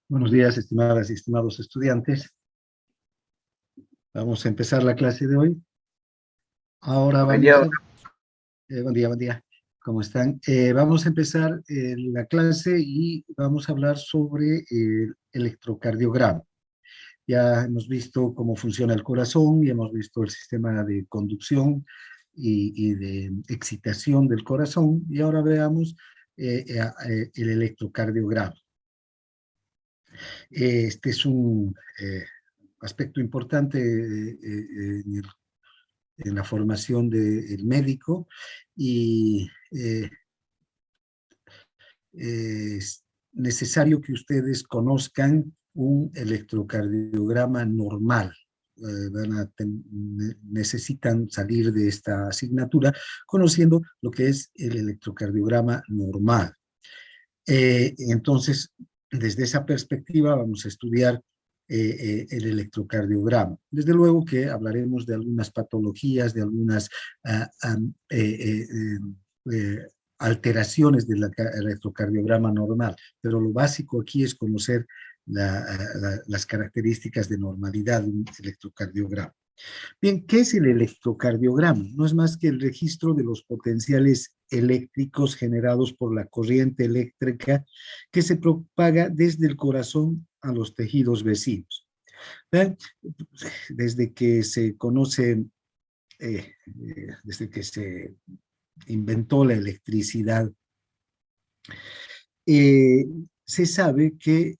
Buenos días, estimadas y estimados estudiantes. Vamos a empezar la clase de hoy. Ahora Buen día. buen día, buen día. ¿Cómo están? Vamos a empezar la clase y vamos a hablar sobre el electrocardiograma. Ya hemos visto cómo funciona el corazón y hemos visto el sistema de conducción y de excitación del corazón. Y ahora veamos el electrocardiograma. Este es un aspecto importante en la formación del médico y es necesario que ustedes conozcan un electrocardiograma normal. Necesitan salir de esta asignatura conociendo lo que es el electrocardiograma normal. Entonces, desde esa perspectiva vamos a estudiar el electrocardiograma. Desde luego que hablaremos de algunas patologías, de algunas alteraciones del electrocardiograma normal, pero lo básico aquí es conocer las características de normalidad de un electrocardiograma. Bien, ¿qué es el electrocardiograma? No es más que el registro de los potenciales eléctricos generados por la corriente eléctrica que se propaga desde el corazón a los tejidos vecinos. ¿Ven? Desde que se conoce, desde que se inventó la electricidad, eh, se sabe que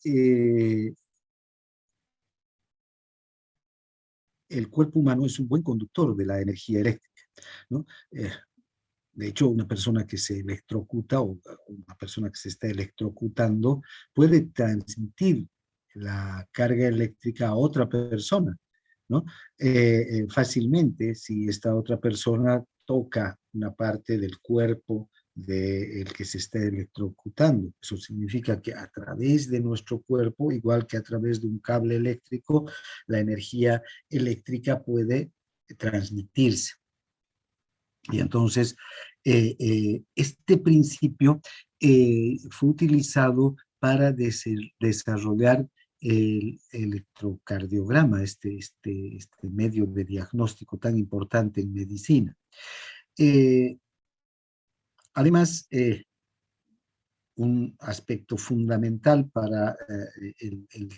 el cuerpo humano es un buen conductor de la energía eléctrica, ¿no? De hecho, una persona que se electrocuta o una persona que se está electrocutando puede transmitir la carga eléctrica a otra persona, ¿no? Fácilmente, si esta otra persona toca una parte del cuerpo del que se está electrocutando. Eso significa que a través de nuestro cuerpo, igual que a través de un cable eléctrico, la energía eléctrica puede transmitirse. Y entonces, este principio fue utilizado para desarrollar el electrocardiograma, este medio de diagnóstico tan importante en medicina. Además, un aspecto fundamental para el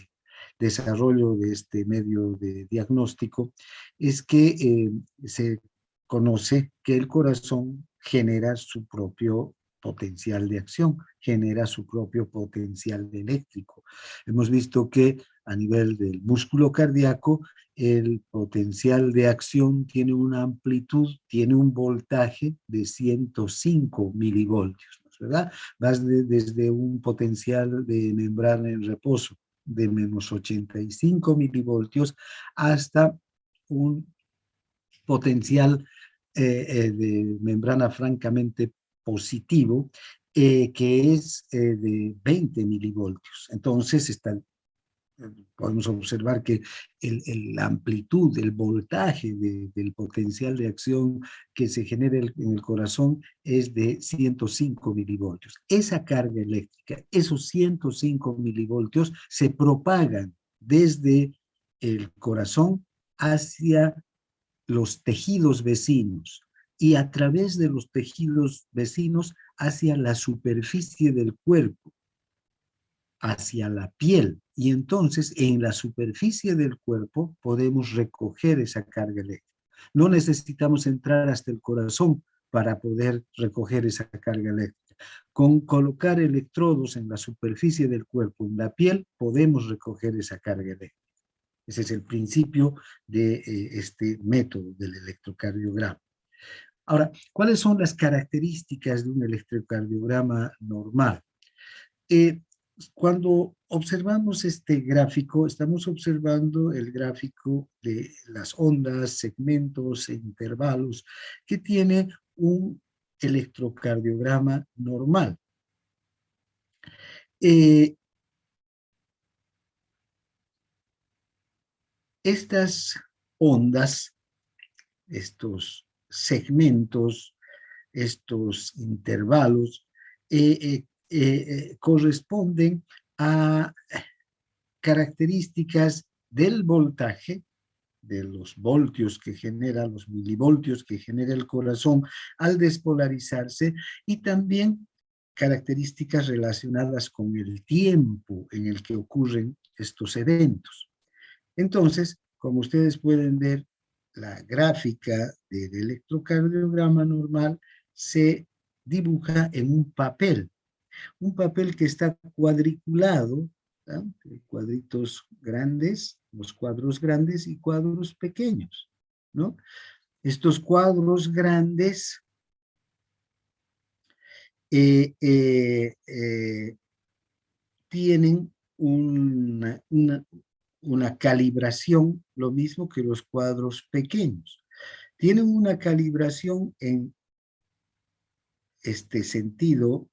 desarrollo de este medio de diagnóstico es que se conoce que el corazón genera su propio potencial de acción, genera su propio potencial eléctrico. Hemos visto que a nivel del músculo cardíaco, el potencial de acción tiene una amplitud, tiene un voltaje de 105 milivoltios, ¿verdad? Vas desde un potencial de membrana en reposo de menos 85 milivoltios hasta un potencial de membrana francamente positivo, que es de 20 milivoltios. Entonces podemos observar que la amplitud, el voltaje del potencial de acción que se genera en el corazón es de 105 milivoltios. Esa carga eléctrica, esos 105 milivoltios se propagan desde el corazón hacia los tejidos vecinos y a través de los tejidos vecinos hacia la superficie del cuerpo, hacia la piel, y entonces en la superficie del cuerpo podemos recoger esa carga eléctrica. No necesitamos entrar hasta el corazón para poder recoger esa carga eléctrica. Con colocar electrodos en la superficie del cuerpo, en la piel, podemos recoger esa carga eléctrica. Ese es el principio de este método del electrocardiograma. Ahora, ¿cuáles son las características de un electrocardiograma normal? Cuando observamos este gráfico, estamos observando el gráfico de las ondas, segmentos e intervalos que tiene un electrocardiograma normal. Estas ondas, estos segmentos, estos intervalos, corresponden a características del voltaje, de los voltios que genera, los milivoltios que genera el corazón al despolarizarse, y también características relacionadas con el tiempo en el que ocurren estos eventos. Entonces, como ustedes pueden ver, la gráfica del electrocardiograma normal se dibuja en un papel que está cuadriculado, ¿no? Cuadritos grandes, los cuadros grandes y cuadros pequeños, ¿no? Estos cuadros grandes tienen una calibración, lo mismo que los cuadros pequeños. Tienen una calibración en este sentido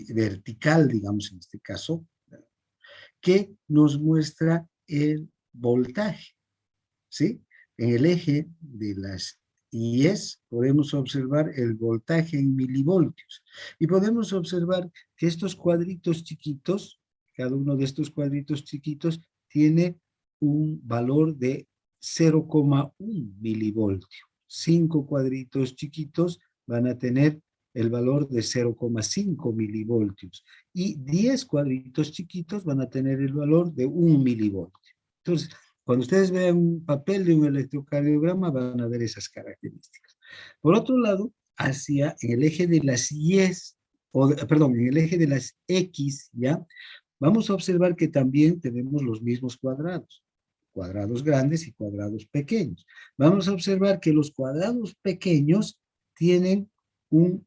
vertical, digamos en este caso, que nos muestra el voltaje, ¿sí? En el eje de las IES podemos observar el voltaje en milivoltios y podemos observar que estos cuadritos chiquitos, cada uno de estos cuadritos chiquitos tiene un valor de 0,1 milivoltio. 5 cuadritos chiquitos van a tener el valor de 0,5 milivoltios y 10 cuadritos chiquitos van a tener el valor de 1 milivoltio. Entonces, cuando ustedes vean un papel de un electrocardiograma, van a ver esas características. Por otro lado, en el eje de las Y, perdón, en el eje de las X, ¿ya? Vamos a observar que también tenemos los mismos cuadrados grandes y cuadrados pequeños. Vamos a observar que los cuadrados pequeños tienen un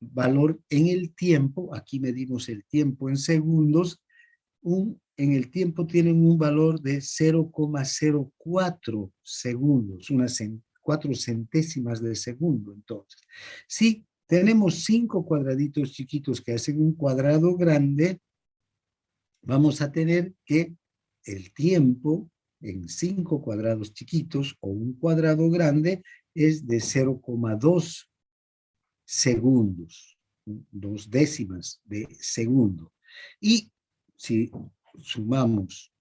valor en el tiempo, aquí medimos el tiempo en segundos, en el tiempo tienen un valor de 0,04 segundos, 4 centésimas de segundo. Entonces, si tenemos 5 cuadraditos chiquitos que hacen un cuadrado grande, vamos a tener que el tiempo en 5 cuadrados chiquitos o un cuadrado grande es de 0,2 segundos, 2 décimas de segundo. Y si sumamos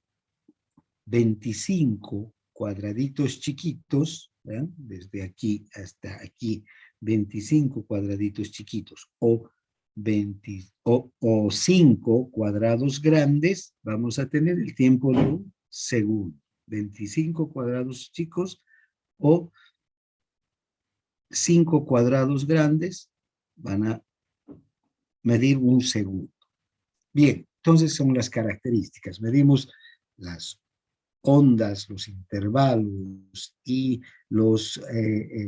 25 cuadraditos chiquitos, ¿eh? Desde aquí hasta aquí, 25 cuadraditos chiquitos o 5 cuadrados grandes, vamos a tener el tiempo de un segundo. 25 cuadrados chicos o 5 cuadrados grandes van a medir un segundo. Bien, entonces son las características. Medimos las ondas, los intervalos y los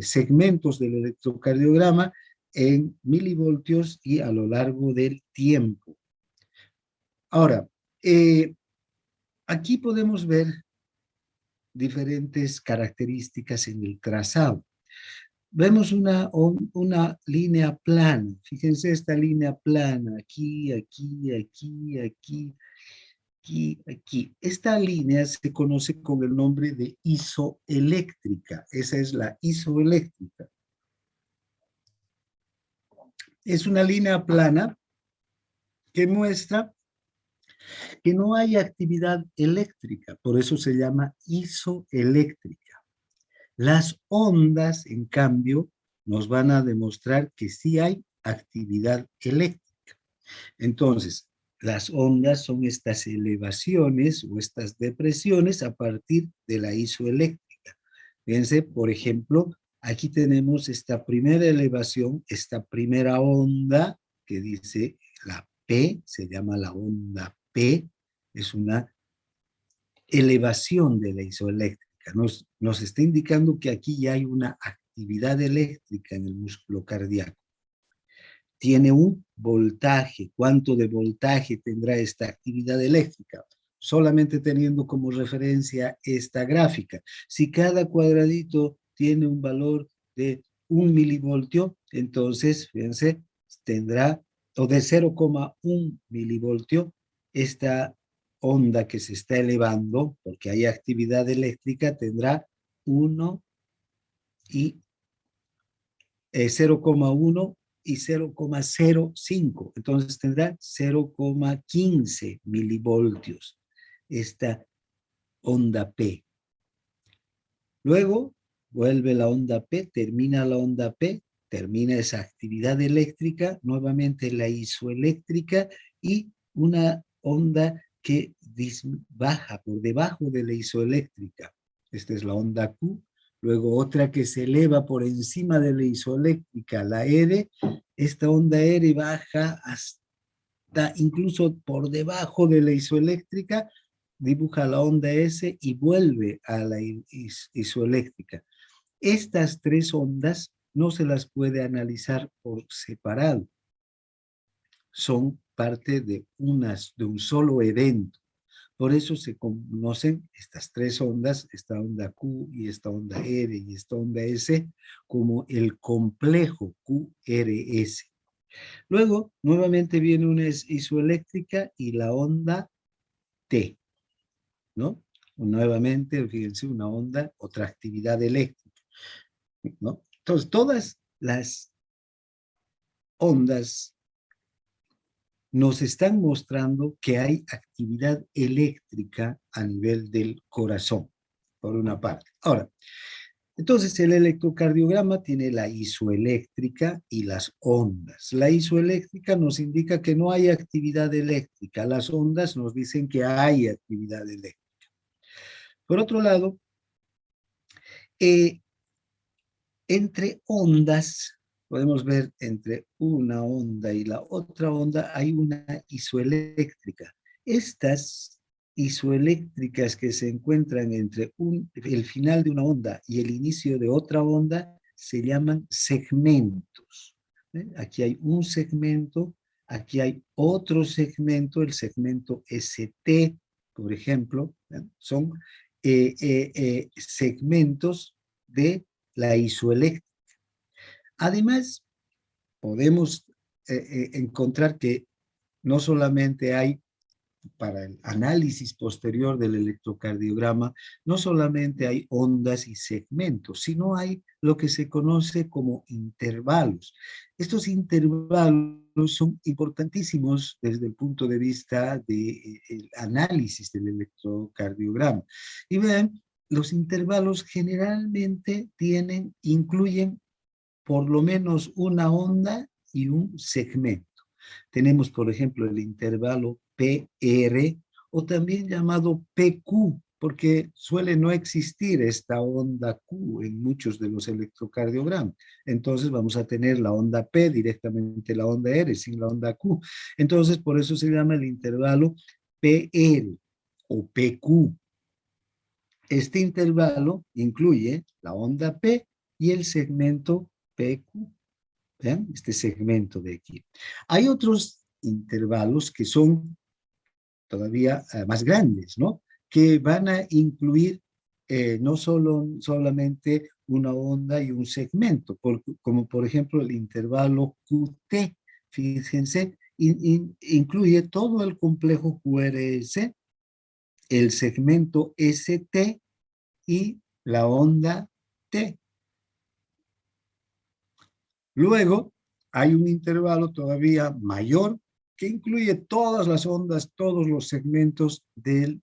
segmentos del electrocardiograma en milivoltios y a lo largo del tiempo. Ahora, aquí podemos ver diferentes características en el trazado. Vemos una línea plana. Fíjense esta línea plana, aquí, aquí, aquí, aquí, aquí, aquí. Esta línea se conoce con el nombre de isoeléctrica. Esa es la isoeléctrica. Es una línea plana que muestra que no hay actividad eléctrica, por eso se llama isoeléctrica. Las ondas, en cambio, nos van a demostrar que sí hay actividad eléctrica. Entonces, las ondas son estas elevaciones o estas depresiones a partir de la isoeléctrica. Fíjense, por ejemplo, aquí tenemos esta primera elevación, esta primera onda que dice la P, se llama la onda P, es una elevación de la isoeléctrica. Nos está indicando que aquí ya hay una actividad eléctrica en el músculo cardíaco. Tiene un voltaje. ¿Cuánto de voltaje tendrá esta actividad eléctrica? Solamente teniendo como referencia esta gráfica. Si cada cuadradito tiene un valor de 1 milivoltio, entonces, fíjense, tendrá, o de 0,1 milivoltio, esta onda que se está elevando, porque hay actividad eléctrica, tendrá 1 y 0,1 y 0,05. Entonces tendrá 0,15 milivoltios. esta onda P. Luego vuelve la onda P, termina la onda P, termina esa actividad eléctrica, nuevamente la isoeléctrica y una onda que baja por debajo de la isoeléctrica. Esta es la onda Q. Luego otra que se eleva por encima de la isoeléctrica, la R. Esta onda R baja hasta incluso por debajo de la isoeléctrica, dibuja la onda S y vuelve a la isoeléctrica. Estas tres ondas no se las puede analizar por separado. Son parte de un solo evento. Por eso se conocen estas tres ondas, esta onda Q y esta onda R y esta onda S, como el complejo QRS. Luego, nuevamente viene una isoeléctrica y la onda T, ¿no? Nuevamente, fíjense, una onda, otra actividad eléctrica, ¿no? Entonces, todas las ondas nos están mostrando que hay actividad eléctrica a nivel del corazón, por una parte. Ahora, entonces el electrocardiograma tiene la isoeléctrica y las ondas. La isoeléctrica nos indica que no hay actividad eléctrica, las ondas nos dicen que hay actividad eléctrica. Por otro lado, entre ondas, podemos ver entre una onda y la otra onda hay una isoeléctrica. Estas isoeléctricas que se encuentran entre el final de una onda y el inicio de otra onda se llaman segmentos. Aquí hay un segmento, aquí hay otro segmento, el segmento ST, por ejemplo, son segmentos de la isoeléctrica. Además, podemos encontrar que no solamente hay, para el análisis posterior del electrocardiograma, no solamente hay ondas y segmentos, sino hay lo que se conoce como intervalos. Estos intervalos son importantísimos desde el punto de vista del análisis del electrocardiograma. Y vean, los intervalos generalmente incluyen por lo menos una onda y un segmento. Tenemos, por ejemplo, el intervalo PR o también llamado PQ, porque suele no existir esta onda Q en muchos de los electrocardiogramas. Entonces vamos a tener la onda P directamente la onda R sin la onda Q. Entonces por eso se llama el intervalo PR o PQ. Este intervalo incluye la onda P y el segmento PQ. ¿Vean? Este segmento de aquí. Hay otros intervalos que son todavía más grandes, ¿no? Que van a incluir no solamente una onda y un segmento, como por ejemplo el intervalo QT. Fíjense, incluye todo el complejo QRS, el segmento ST y la onda T. Luego, hay un intervalo todavía mayor que incluye todas las ondas, todos los segmentos del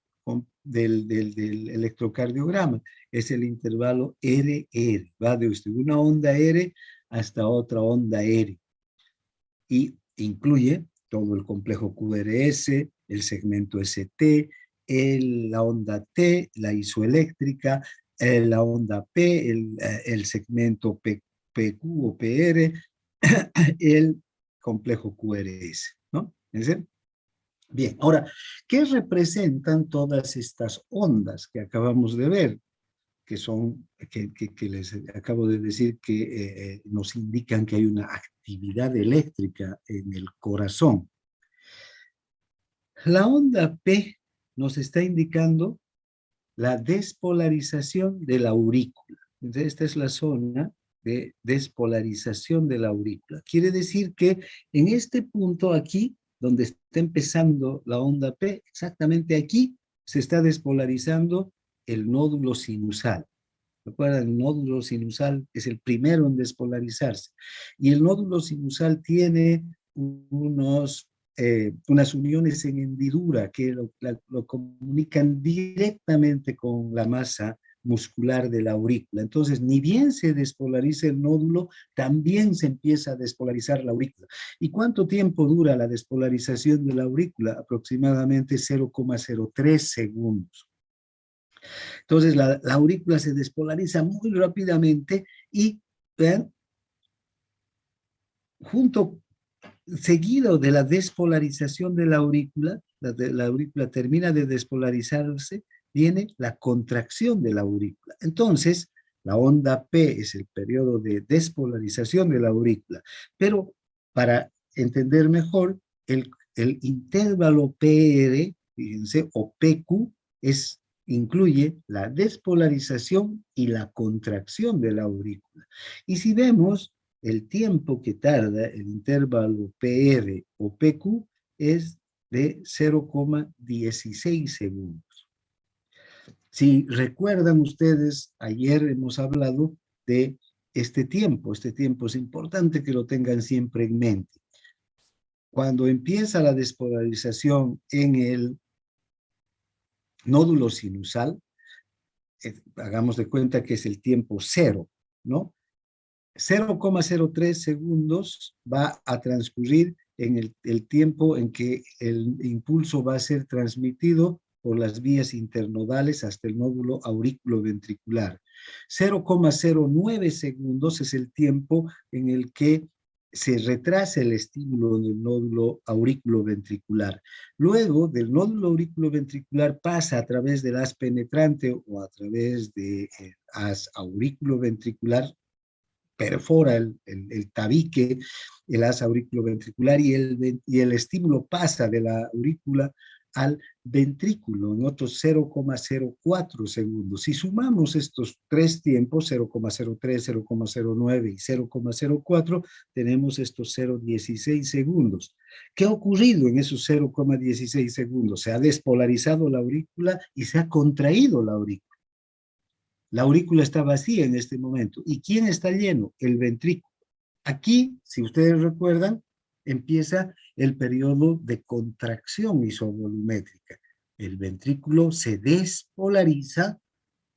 electrocardiograma. Es el intervalo RR. Va desde una onda R hasta otra onda R. Y incluye todo el complejo QRS, el segmento ST, la onda T, la isoeléctrica, la onda P, el segmento PQ o PR, el complejo QRS, ¿no? Bien, ahora, ¿qué representan todas estas ondas que acabamos de ver? Que son, que les acabo de decir que nos indican que hay una actividad eléctrica en el corazón. La onda P nos está indicando la despolarización de la aurícula. Entonces, esta es la zona de despolarización de la aurícula. Quiere decir que en este punto aquí, donde está empezando la onda P, exactamente aquí se está despolarizando el nódulo sinusal. Recuerden, el nódulo sinusal es el primero en despolarizarse. Y el nódulo sinusal tiene unos unas uniones en hendidura que lo comunican directamente con la masa muscular de la aurícula. Entonces, ni bien se despolariza el nódulo, también se empieza a despolarizar la aurícula. ¿Y cuánto tiempo dura la despolarización de la aurícula? Aproximadamente 0,03 segundos. Entonces, la aurícula se despolariza muy rápidamente y, vean, seguido de la despolarización de la aurícula termina de despolarizarse, viene la contracción de la aurícula. Entonces, la onda P es el periodo de despolarización de la aurícula. Pero para entender mejor, el intervalo PR, fíjense, o PQ, incluye la despolarización y la contracción de la aurícula. Y si vemos, el tiempo que tarda el intervalo PR o PQ es de 0,16 segundos. Si recuerdan ustedes, ayer hemos hablado de este tiempo. Este tiempo es importante que lo tengan siempre en mente. Cuando empieza la despolarización en el nódulo sinusal, hagamos de cuenta que es el tiempo cero, ¿no? 0,03 segundos va a transcurrir en el tiempo en que el impulso va a ser transmitido por las vías internodales hasta el nódulo aurículo-ventricular. 0,09 segundos es el tiempo en el que se retrasa el estímulo en el nódulo aurículo-ventricular. Luego, del nódulo aurículo-ventricular pasa a través del haz penetrante o a través del haz aurículo-ventricular, perfora el tabique, el haz auriculoventricular y el estímulo pasa de la aurícula al ventrículo en otros 0,04 segundos. Si sumamos estos tres tiempos, 0,03, 0,09 y 0,04, tenemos estos 0,16 segundos. ¿Qué ha ocurrido en esos 0,16 segundos? Se ha despolarizado la aurícula y se ha contraído la aurícula. La aurícula está vacía en este momento. ¿Y quién está lleno? El ventrículo. Aquí, si ustedes recuerdan, empieza el periodo de contracción isovolumétrica. El ventrículo se despolariza,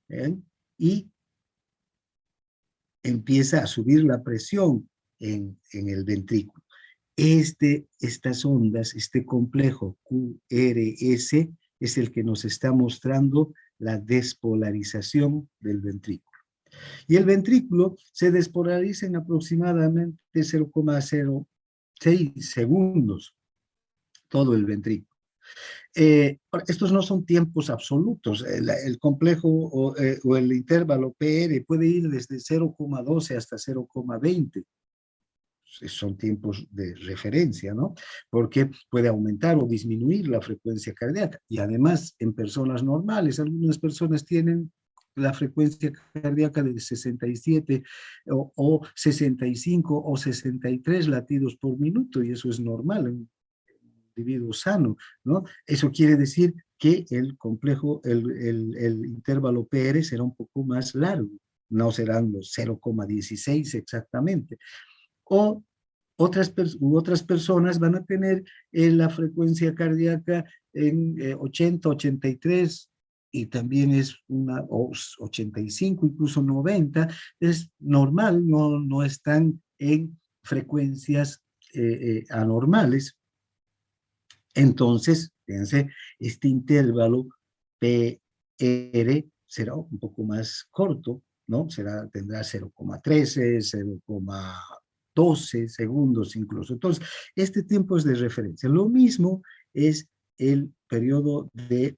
¿eh? Y empieza a subir la presión en el ventrículo. Estas ondas, este complejo QRS, es el que nos está mostrando la despolarización del ventrículo. Y el ventrículo se despolariza en aproximadamente 0,06 segundos, todo el ventrículo. Estos no son tiempos absolutos. El complejo o el intervalo PR puede ir desde 0,12 hasta 0,20. Son tiempos de referencia, ¿no? Porque puede aumentar o disminuir la frecuencia cardíaca. Y además, en personas normales, algunas personas tienen la frecuencia cardíaca de 67 o 65 o 63 latidos por minuto, y eso es normal en un individuo sano, ¿no? Eso quiere decir que el complejo, el intervalo PR será un poco más largo, no serán los 0,16 exactamente. O otras personas van a tener la frecuencia cardíaca en 80, 83, y también es una 85, incluso 90, es normal, no están en frecuencias anormales. Entonces, fíjense, este intervalo PR será un poco más corto, ¿no? Tendrá 0,13, 0,12 segundos incluso. Entonces, este tiempo es de referencia. Lo mismo es el periodo de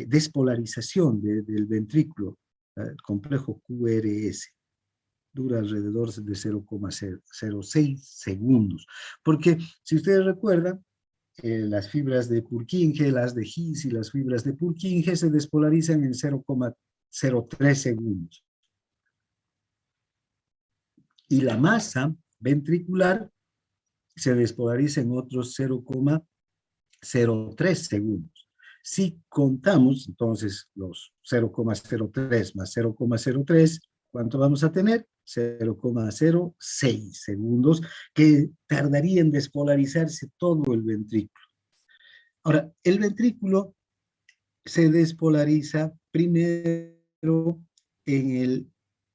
despolarización del ventrículo, el complejo QRS. Dura alrededor de 0,06 segundos. Porque, si ustedes recuerdan, las fibras de Purkinje, las de His y las fibras de Purkinje se despolarizan en 0,03 segundos. Y la masa ventricular se despolariza en otros 0,03 segundos. Si contamos, entonces, los 0,03 más 0,03, ¿cuánto vamos a tener? 0,06 segundos, que tardaría en despolarizarse todo el ventrículo. Ahora, el ventrículo se despolariza primero en el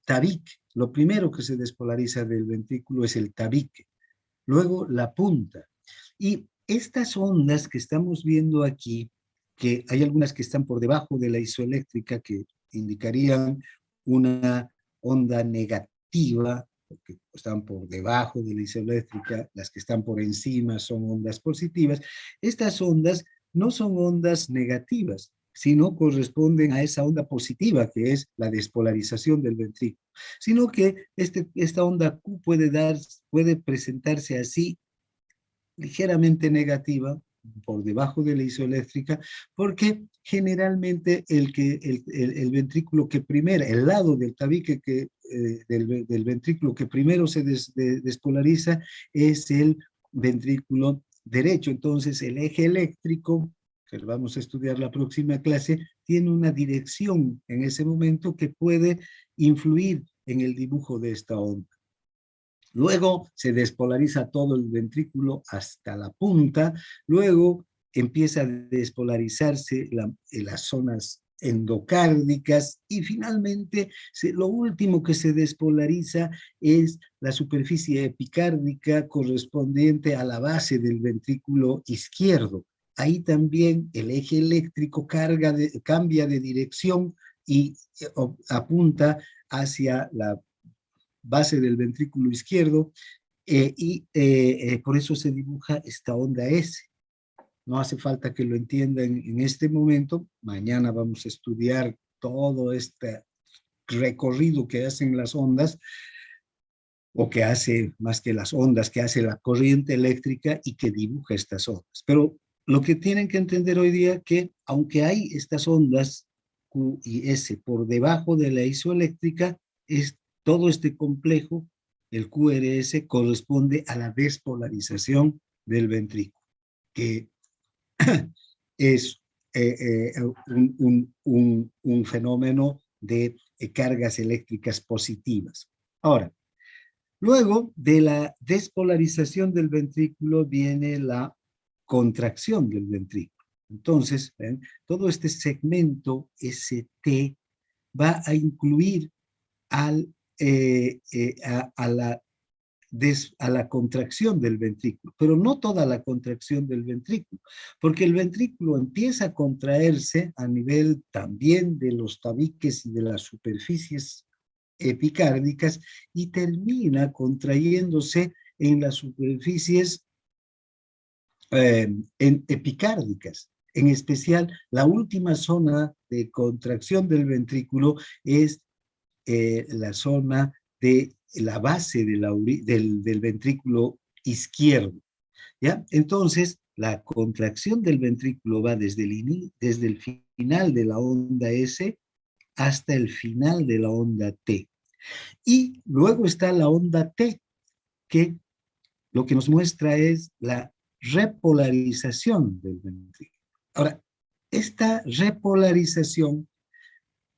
tabique. Lo primero que se despolariza del ventrículo es el tabique, luego la punta. Y estas ondas que estamos viendo aquí, que hay algunas que están por debajo de la isoeléctrica, que indicarían una onda negativa, porque están por debajo de la isoeléctrica, las que están por encima son ondas positivas. Estas ondas no son ondas negativas, sino corresponden a esa onda positiva, que es la despolarización del ventrículo, sino que esta onda Q puede presentarse así, ligeramente negativa, por debajo de la isoeléctrica, porque generalmente el ventrículo que primero, el lado del tabique del ventrículo que primero se despolariza es el ventrículo derecho. Entonces el eje eléctrico, que vamos a estudiar la próxima clase, tiene una dirección en ese momento que puede influir en el dibujo de esta onda. Luego se despolariza todo el ventrículo hasta la punta, luego empieza a despolarizarse las zonas endocárdicas y finalmente lo último que se despolariza es la superficie epicárdica correspondiente a la base del ventrículo izquierdo. Ahí también el eje eléctrico cambia de dirección y apunta hacia la base del ventrículo izquierdo, por eso se dibuja esta onda S. No hace falta que lo entiendan en este momento. Mañana vamos a estudiar todo este recorrido que hacen las ondas, o que hace más que las ondas, que hace la corriente eléctrica y que dibuja estas ondas. Pero lo que tienen que entender hoy día que aunque hay estas ondas Q y S por debajo de la isoeléctrica, todo este complejo, el QRS, corresponde a la despolarización del ventrículo, que es un fenómeno de cargas eléctricas positivas. Ahora, luego de la despolarización del ventrículo viene la contracción del ventrículo. Entonces, ¿ven? Todo este segmento ST va a incluir a la contracción del ventrículo, pero no toda la contracción del ventrículo, porque el ventrículo empieza a contraerse a nivel también de los tabiques y de las superficies epicárdicas y termina contrayéndose en las superficies epicárdicas. En especial, la última zona de contracción del ventrículo es la zona de la base del ventrículo izquierdo. ¿Ya? Entonces, la contracción del ventrículo va desde el final de la onda S hasta el final de la onda T. Y luego está la onda T, que lo que nos muestra es la repolarización del ventrículo. Ahora, esta repolarización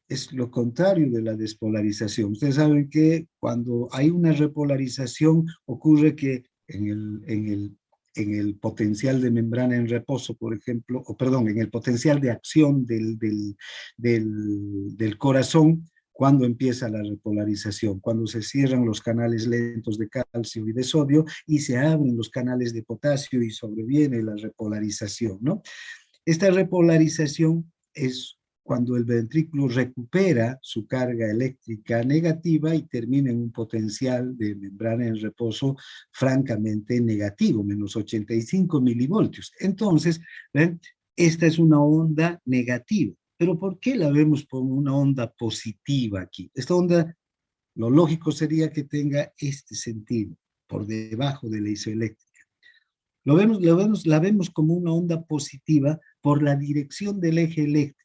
es lo contrario de la despolarización. Ustedes saben que cuando hay una repolarización ocurre que en el potencial de membrana en reposo, por ejemplo, en el potencial de acción del corazón, cuando empieza la repolarización, cuando se cierran los canales lentos de calcio y de sodio y se abren los canales de potasio y sobreviene la repolarización, ¿no? Esta repolarización es cuando el ventrículo recupera su carga eléctrica negativa y termina en un potencial de membrana en reposo francamente negativo, menos 85 milivoltios. Entonces, ¿ven? Esta es una onda negativa. Pero ¿por qué la vemos como una onda positiva aquí? Esta onda, lo lógico sería que tenga este sentido, por debajo de la isoeléctrica. La vemos como una onda positiva por la dirección del eje eléctrico.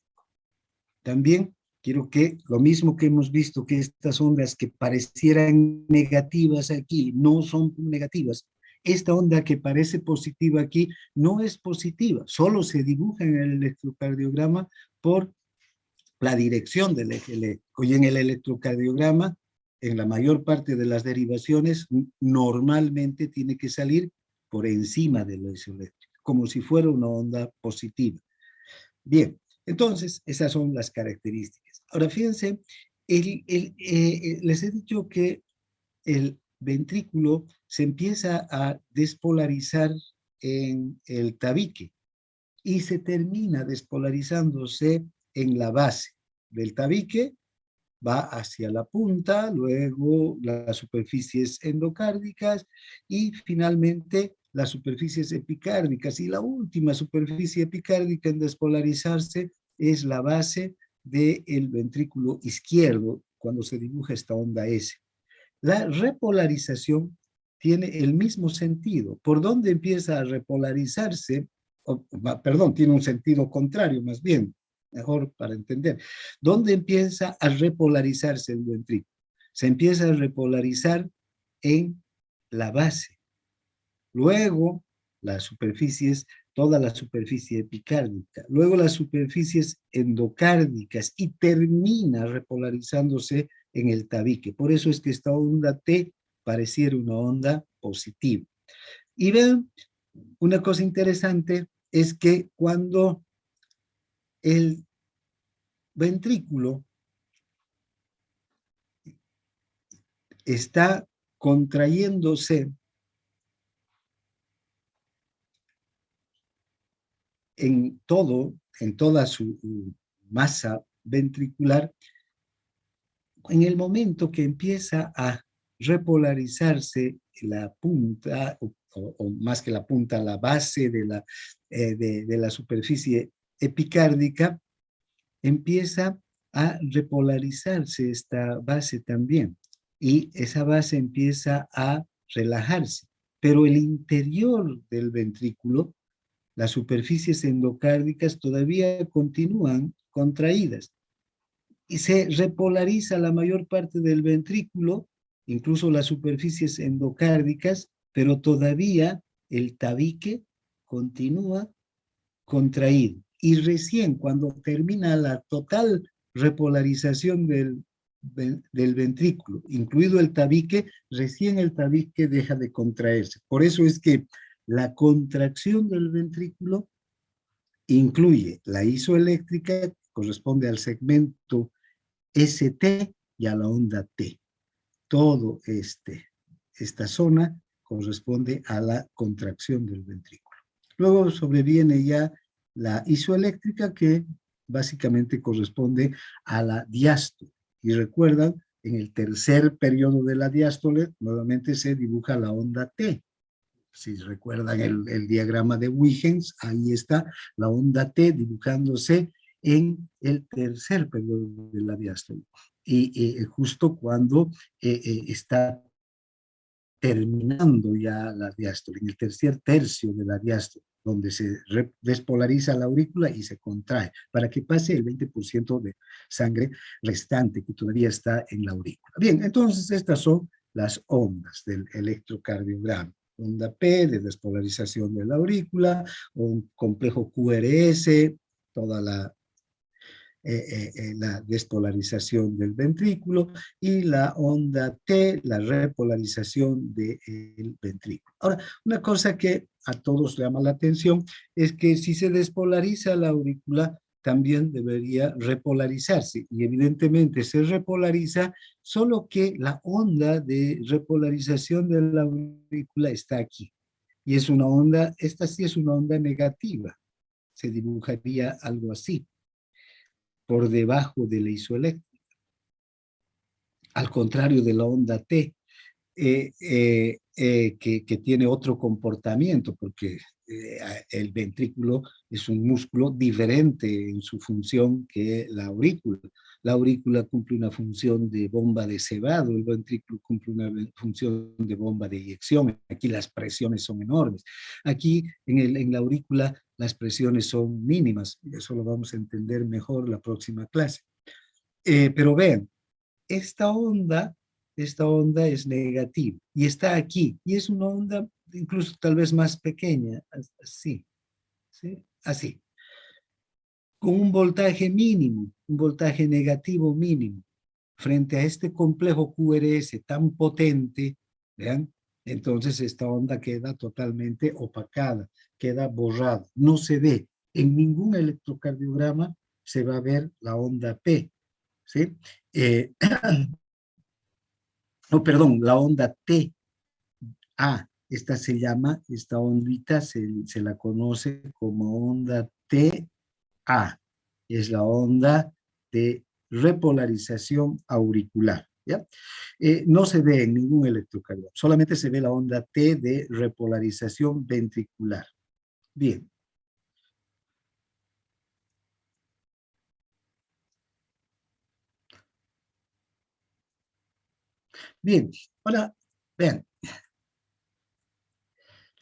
También quiero que lo mismo que hemos visto, que estas ondas que parecieran negativas aquí no son negativas, esta onda que parece positiva aquí no es positiva, solo se dibuja en el electrocardiograma por la dirección del eje eléctrico. Y en el electrocardiograma en la mayor parte de las derivaciones, normalmente tiene que salir por encima del isoeléctrico, como si fuera una onda positiva. Bien, entonces, esas son las características. Ahora, fíjense, les he dicho que el ventrículo se empieza a despolarizar en el tabique y se termina despolarizándose en la base del tabique, va hacia la punta, luego las superficies endocárdicas y finalmente las superficies epicárdicas. Y la última superficie epicárdica en despolarizarse es la base del ventrículo izquierdo, cuando se dibuja esta onda S. La repolarización tiene el mismo sentido. ¿Por dónde empieza a repolarizarse? Perdón, tiene un sentido contrario, más bien, mejor para entender. ¿Dónde empieza a repolarizarse el ventrículo? Se empieza a repolarizar en la base. Luego, las superficies, toda la superficie epicárdica. Luego las superficies endocárdicas y termina repolarizándose en el tabique. Por eso es que esta onda T pareciera una onda positiva. Y vean, una cosa interesante es que cuando el ventrículo está contrayéndose en toda su masa ventricular, en el momento que empieza a repolarizarse la punta, o más que la punta, la base de la superficie epicárdica, empieza a repolarizarse esta base también. Y esa base empieza a relajarse. Pero el interior del ventrículo, las superficies endocárdicas todavía continúan contraídas y se repolariza la mayor parte del ventrículo, incluso las superficies endocárdicas, pero todavía el tabique continúa contraído. Y recién cuando termina la total repolarización del ventrículo, incluido el tabique, recién el tabique deja de contraerse. Por eso es que la contracción del ventrículo incluye la isoeléctrica, que corresponde al segmento ST y a la onda T. Todo esta zona corresponde a la contracción del ventrículo. Luego sobreviene ya la isoeléctrica, que básicamente corresponde a la diástole. Y recuerdan, en el tercer periodo de la diástole, nuevamente se dibuja la onda T. Si recuerdan el diagrama de Huygens, ahí está la onda T dibujándose en el tercer periodo de la diástole. Y justo cuando está terminando ya la diástole, en el tercer tercio de la diástole, donde se despolariza la aurícula y se contrae, para que pase el 20% de sangre restante que todavía está en la aurícula. Bien, entonces estas son las ondas del electrocardiograma. Onda P de despolarización de la aurícula, un complejo QRS, toda la despolarización del ventrículo, y la onda T, la repolarización del ventrículo. Ahora, una cosa que a todos llama la atención es que si se despolariza la aurícula, también debería repolarizarse, y evidentemente se repolariza, solo que la onda de repolarización de la aurícula está aquí, y es una onda, esta sí es una onda negativa, se dibujaría algo así, por debajo de la isoeléctrica, al contrario de la onda T, que tiene otro comportamiento, porque el ventrículo es un músculo diferente en su función que la aurícula. La aurícula cumple una función de bomba de cebado, el ventrículo cumple una función de bomba de eyección. Aquí las presiones son enormes. Aquí en la aurícula las presiones son mínimas. Eso lo vamos a entender mejor la próxima clase. Pero vean, esta onda es negativa y está aquí, y es una onda incluso tal vez más pequeña, así, ¿sí? Así, con un voltaje mínimo, un voltaje negativo mínimo. frente a este complejo QRS tan potente, ¿vean? Entonces esta onda queda totalmente opacada, queda borrada, no se ve. En ningún electrocardiograma se va a ver la onda P, ¿sí? Oh, perdón, la onda T. Esta se llama, esta ondita se la conoce como onda TA. Es la onda de repolarización auricular, ¿ya? No se ve en ningún electrocardiograma, solamente se ve la onda T de repolarización ventricular. Bien. Bien, ahora, vean,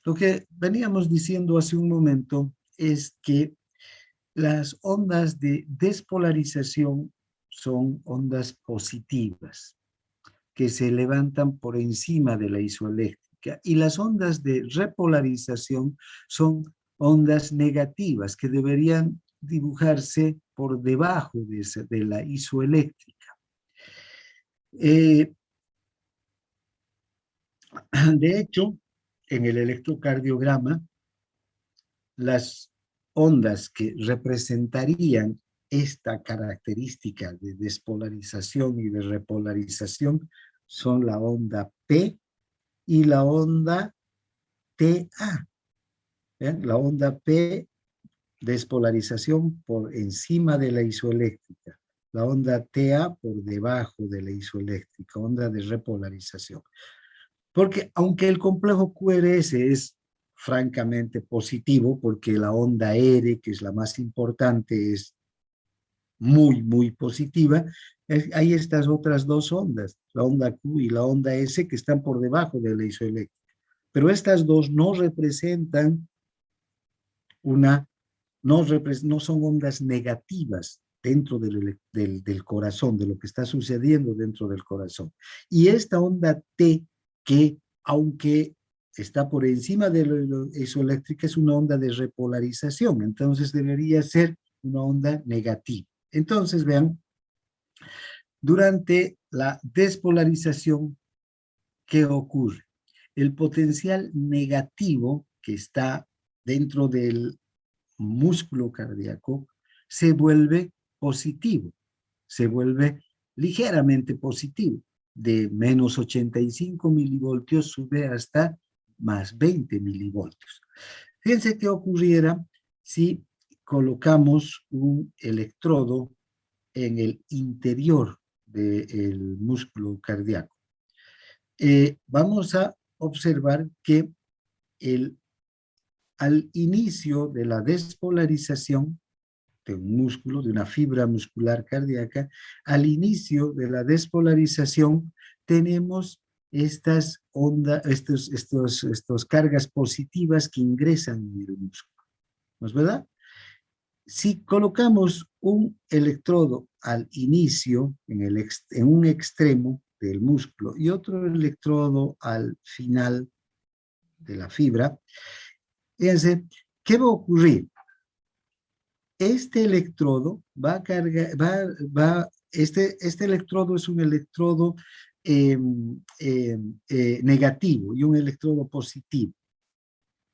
lo que veníamos diciendo hace un momento es que las ondas de despolarización son ondas positivas que se levantan por encima de la isoeléctrica y las ondas de repolarización son ondas negativas que deberían dibujarse por debajo de la isoeléctrica. De hecho, en el electrocardiograma, las ondas que representarían esta característica de despolarización y de repolarización son la onda P y la onda TA. ¿Ven? La onda P, despolarización por encima de la isoeléctrica. La onda TA por debajo de la isoeléctrica, onda de repolarización. Porque aunque el complejo QRS es francamente positivo, porque la onda R, que es la más importante, es muy positiva, hay estas otras dos ondas, la onda Q y la onda S, que están por debajo de la isoeléctrica. Pero estas dos no representan no son ondas negativas dentro del corazón, de lo que está sucediendo dentro del corazón. Y esta onda T, que aunque está por encima de la isoeléctrica, es una onda de repolarización, entonces debería ser una onda negativa. Entonces, vean, durante la despolarización, ¿qué ocurre? El potencial negativo que está dentro del músculo cardíaco se vuelve positivo, se vuelve ligeramente positivo. De menos 85 milivoltios sube hasta más 20 milivoltios. Fíjense qué ocurriera si colocamos un electrodo en el interior del músculo cardíaco. Vamos a observar que al inicio de la despolarización de un músculo, de una fibra muscular cardíaca, al inicio de la despolarización tenemos estas ondas, estos cargas positivas que ingresan en el músculo, ¿no es verdad? Si colocamos un electrodo al inicio, en un extremo del músculo, y otro electrodo al final de la fibra, fíjense, ¿qué va a ocurrir? Este electrodo va a cargar, este electrodo es un electrodo negativo y un electrodo positivo.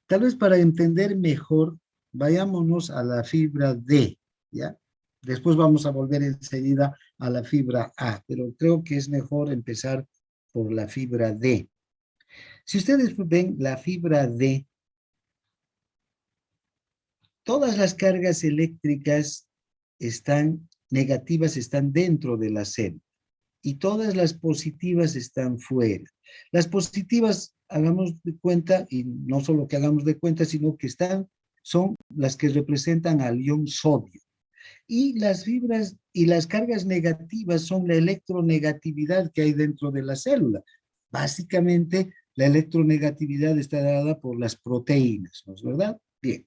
Tal vez para entender mejor, vayámonos a la fibra D, ¿ya? Después vamos a volver enseguida a la fibra A, pero creo que es mejor empezar por la fibra D. Si ustedes ven la fibra D, todas las cargas eléctricas están negativas, están dentro de la célula y todas las positivas están fuera. Las positivas, hagamos de cuenta, y no solo que hagamos de cuenta, sino que son las que representan al ion sodio. Y las fibras y las cargas negativas son la electronegatividad que hay dentro de la célula. Básicamente, la electronegatividad está dada por las proteínas, ¿no es verdad? Bien.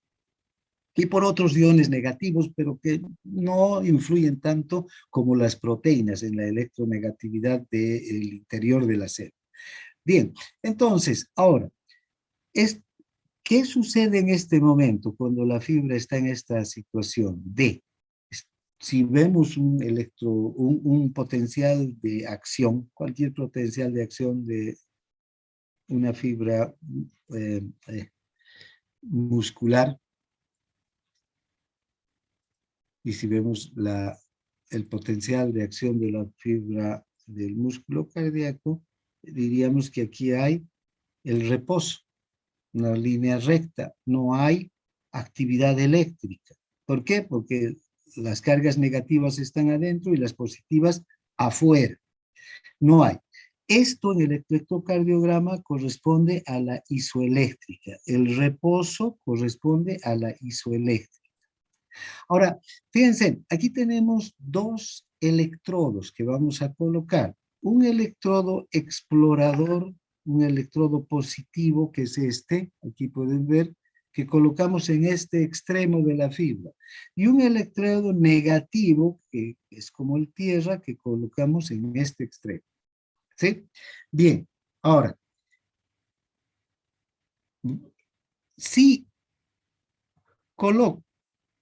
Y por otros iones negativos, pero que no influyen tanto como las proteínas en la electronegatividad del interior de la célula. Bien, entonces, ahora, ¿qué sucede en este momento cuando la fibra está en esta situación D? si vemos un potencial de acción, cualquier potencial de acción de una fibra eh, eh, muscular, y si vemos el potencial de acción de la fibra del músculo cardíaco, diríamos que aquí hay el reposo, una línea recta, no hay actividad eléctrica. ¿Por qué? Porque las cargas negativas están adentro y las positivas afuera. No hay. Esto en el electrocardiograma corresponde a la isoeléctrica. El reposo corresponde a la isoeléctrica. Ahora, fíjense, aquí tenemos dos electrodos que vamos a colocar. Un electrodo explorador, un electrodo positivo, que es este, aquí pueden ver, que colocamos en este extremo de la fibra. Y un electrodo negativo, que es como el tierra, que colocamos en este extremo. ¿Sí? Bien, ahora, si coloco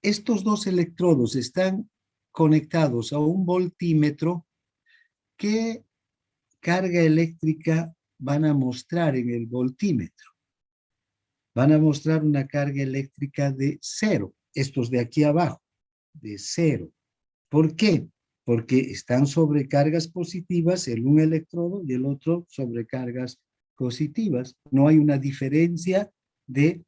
estos dos electrodos están conectados a un voltímetro, ¿qué carga eléctrica van a mostrar en el voltímetro? Van a mostrar una carga eléctrica de 0, estos de aquí abajo, de 0. ¿Por qué? Porque están sobre cargas positivas, el un electrodo y el otro sobre cargas positivas. No hay una diferencia de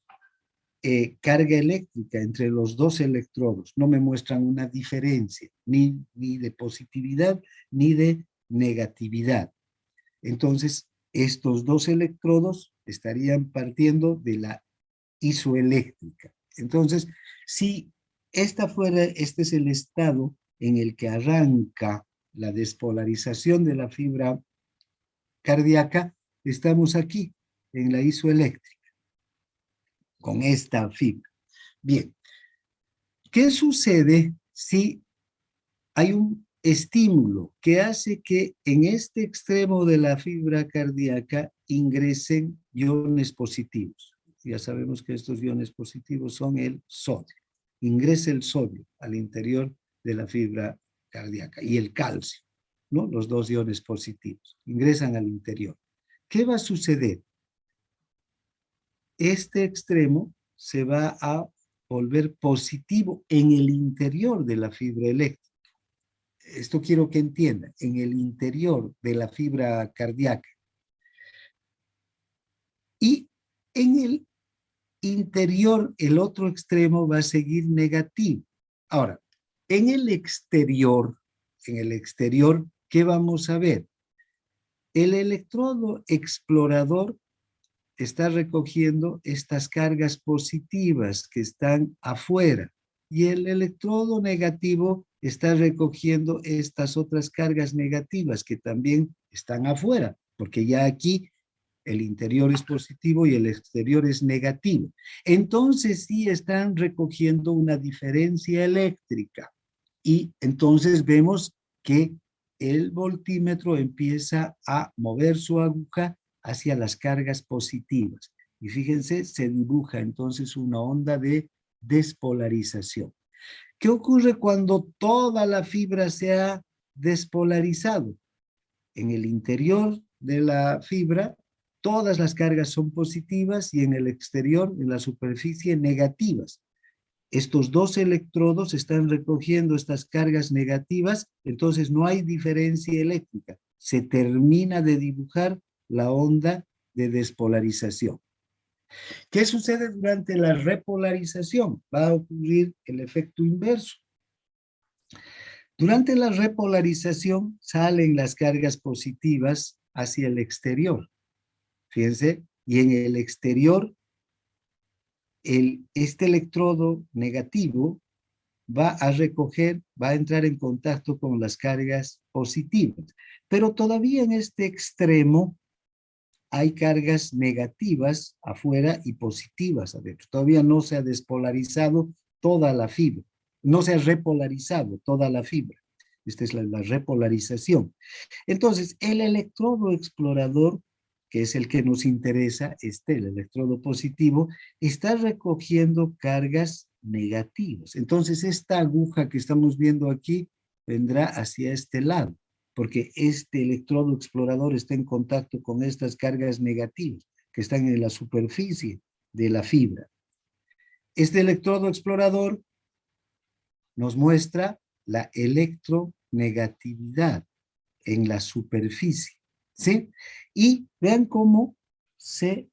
carga eléctrica entre los dos electrodos. No me muestran una diferencia, ni de positividad ni de negatividad. Entonces, estos dos electrodos estarían partiendo de la isoeléctrica. Entonces, si este es el estado en el que arranca la despolarización de la fibra cardíaca, estamos aquí, en la isoeléctrica, con esta fibra. Bien, ¿qué sucede si hay un estímulo que hace que en este extremo de la fibra cardíaca ingresen iones positivos? Ya sabemos que estos iones positivos son el sodio. Ingresa el sodio al interior de la fibra cardíaca y el calcio, ¿no? Los dos iones positivos ingresan al interior. ¿Qué va a suceder? Este extremo se va a volver positivo en el interior de la fibra eléctrica. Esto quiero que entiendan, en el interior de la fibra cardíaca. Y en el interior, el otro extremo va a seguir negativo. Ahora, en el exterior, ¿qué vamos a ver? El electrodo explorador está recogiendo estas cargas positivas que están afuera y el electrodo negativo está recogiendo estas otras cargas negativas que también están afuera, porque ya aquí el interior es positivo y el exterior es negativo. Entonces sí están recogiendo una diferencia eléctrica y entonces vemos que el voltímetro empieza a mover su aguja hacia las cargas positivas. Y fíjense, se dibuja entonces una onda de despolarización. ¿Qué ocurre cuando toda la fibra se ha despolarizado? En el interior de la fibra, todas las cargas son positivas y en el exterior, en la superficie, negativas. Estos dos electrodos están recogiendo estas cargas negativas, entonces no hay diferencia eléctrica. Se termina de dibujar la onda de despolarización. ¿Qué sucede durante la repolarización? Va a ocurrir el efecto inverso. Durante la repolarización salen las cargas positivas hacia el exterior. Fíjense, y en el exterior, este electrodo negativo va a recoger, va a entrar en contacto con las cargas positivas. Pero todavía en este extremo hay cargas negativas afuera y positivas adentro. Todavía no se ha despolarizado toda la fibra. No se ha repolarizado toda la fibra. Esta es la repolarización. Entonces, el electrodo explorador, que es el que nos interesa, el electrodo positivo, está recogiendo cargas negativos. Entonces, esta aguja que estamos viendo aquí vendrá hacia este lado, porque este electrodo explorador está en contacto con estas cargas negativas que están en la superficie de la fibra. Este electrodo explorador nos muestra la electronegatividad en la superficie, ¿sí? Y vean cómo se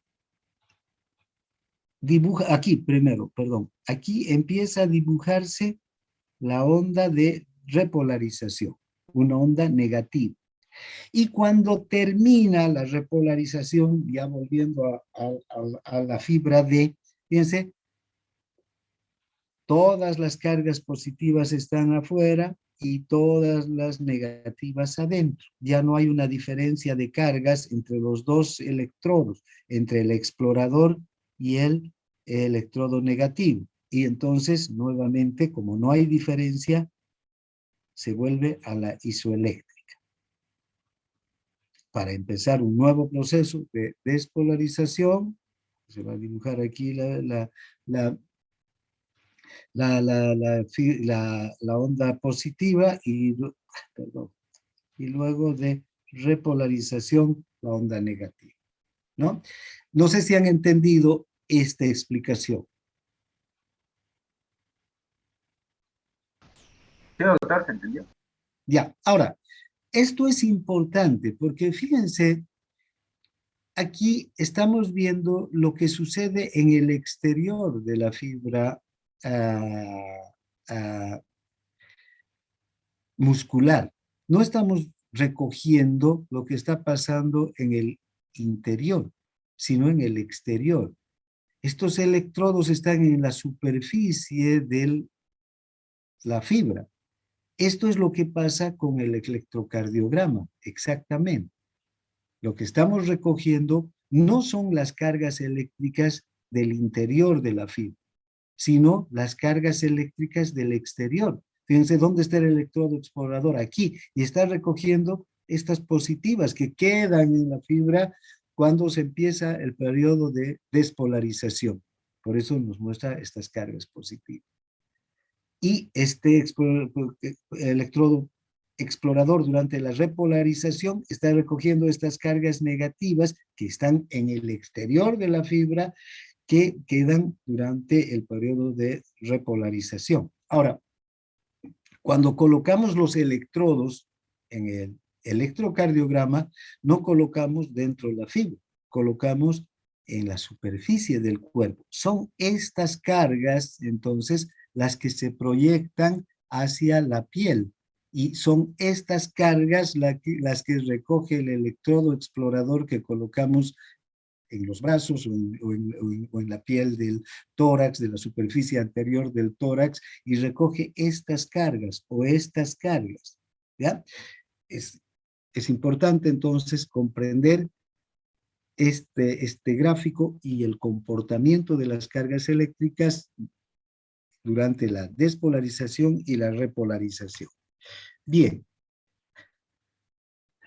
dibuja, aquí primero, perdón, aquí empieza a dibujarse la onda de repolarización, una onda negativa. Y cuando termina la repolarización, ya volviendo a la fibra D, fíjense, todas las cargas positivas están afuera y todas las negativas adentro. Ya no hay una diferencia de cargas entre los dos electrodos, entre el explorador y el electrodo negativo. Y entonces, nuevamente, como no hay diferencia, se vuelve a la isoeléctrica. Para empezar un nuevo proceso de despolarización, se va a dibujar aquí la onda positiva perdón, y luego de repolarización la onda negativa, ¿no? No sé si han entendido esta explicación. Sí, doctor, se entendió. Ya, ahora, esto es importante porque fíjense, aquí estamos viendo lo que sucede en el exterior de la fibra muscular. No estamos recogiendo lo que está pasando en el interior, sino en el exterior. Estos electrodos están en la superficie de la fibra. Esto es lo que pasa con el electrocardiograma, exactamente. Lo que estamos recogiendo no son las cargas eléctricas del interior de la fibra, sino las cargas eléctricas del exterior. Fíjense dónde está el electrodo explorador, aquí, y está recogiendo estas positivas que quedan en la fibra cuando se empieza el periodo de despolarización. Por eso nos muestra estas cargas positivas. Y este electrodo explorador durante la repolarización está recogiendo estas cargas negativas que están en el exterior de la fibra que quedan durante el periodo de repolarización. Ahora, cuando colocamos los electrodos en el electrocardiograma, no colocamos dentro de la fibra, colocamos en la superficie del cuerpo. Son estas cargas, entonces, las que se proyectan hacia la piel. Y son estas cargas las que recoge el electrodo explorador que colocamos en los brazos o en la piel del tórax, de la superficie anterior del tórax, y recoge estas cargas o estas cargas. ¿Ya? Es importante entonces comprender este gráfico y el comportamiento de las cargas eléctricas durante la despolarización y la repolarización. Bien,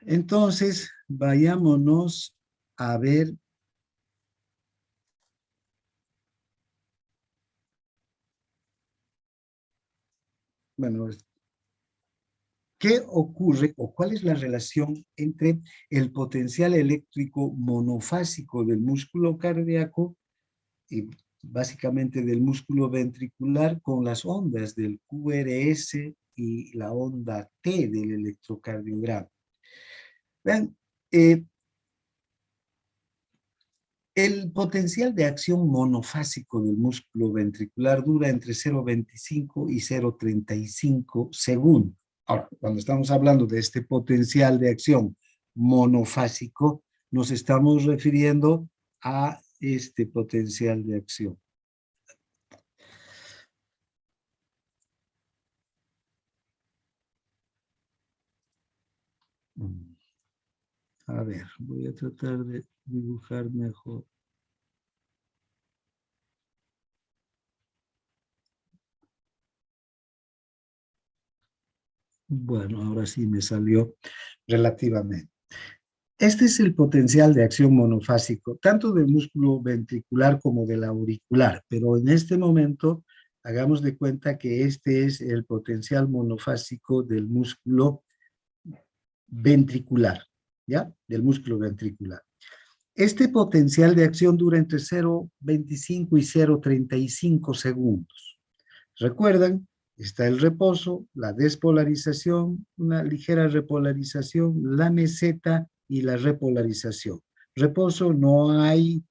entonces vayámonos a ver bueno, ¿qué ocurre o cuál es la relación entre el potencial eléctrico monofásico del músculo cardíaco y básicamente del músculo ventricular con las ondas del QRS y la onda T del electrocardiograma? Vean, el potencial de acción monofásico del músculo ventricular dura entre 0,25 y 0,35 segundos. Ahora, cuando estamos hablando de este potencial de acción monofásico, nos estamos refiriendo a este potencial de acción. A ver, voy a tratar de dibujar mejor. Bueno, ahora sí me salió relativamente. Este es el potencial de acción monofásico, tanto del músculo ventricular como del auricular, pero en este momento hagamos de cuenta que este es el potencial monofásico del músculo ventricular, ¿ya? Del músculo ventricular. Este potencial de acción dura entre 0,25 y 0,35 segundos. ¿Recuerdan? Está el reposo, la despolarización, una ligera repolarización, la meseta y la repolarización. Reposo, no hay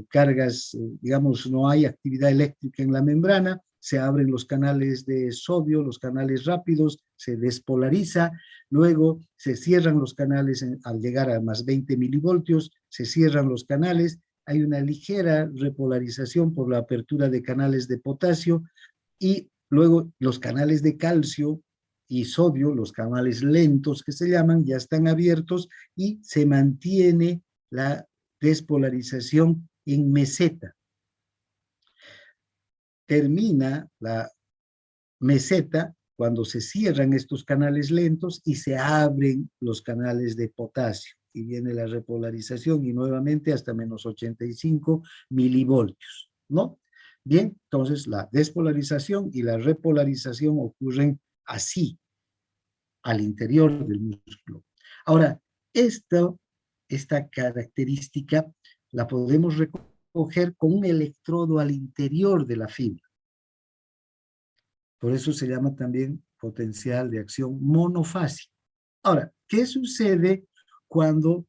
cargas, digamos, no hay actividad eléctrica en la membrana, se abren los canales de sodio, los canales rápidos, se despolariza, luego se cierran los canales al llegar a más 20 milivoltios, se cierran los canales, hay una ligera repolarización por la apertura de canales de potasio y luego los canales de calcio y sodio, los canales lentos que se llaman, ya están abiertos y se mantiene la despolarización en meseta. Termina la meseta cuando se cierran estos canales lentos y se abren los canales de potasio. Y viene la repolarización y nuevamente hasta menos 85 milivoltios, ¿no? Bien, entonces la despolarización y la repolarización ocurren así, al interior del músculo. Ahora, esta característica la podemos recoger con un electrodo al interior de la fibra. Por eso se llama también potencial de acción monofásico. Ahora, ¿qué sucede cuando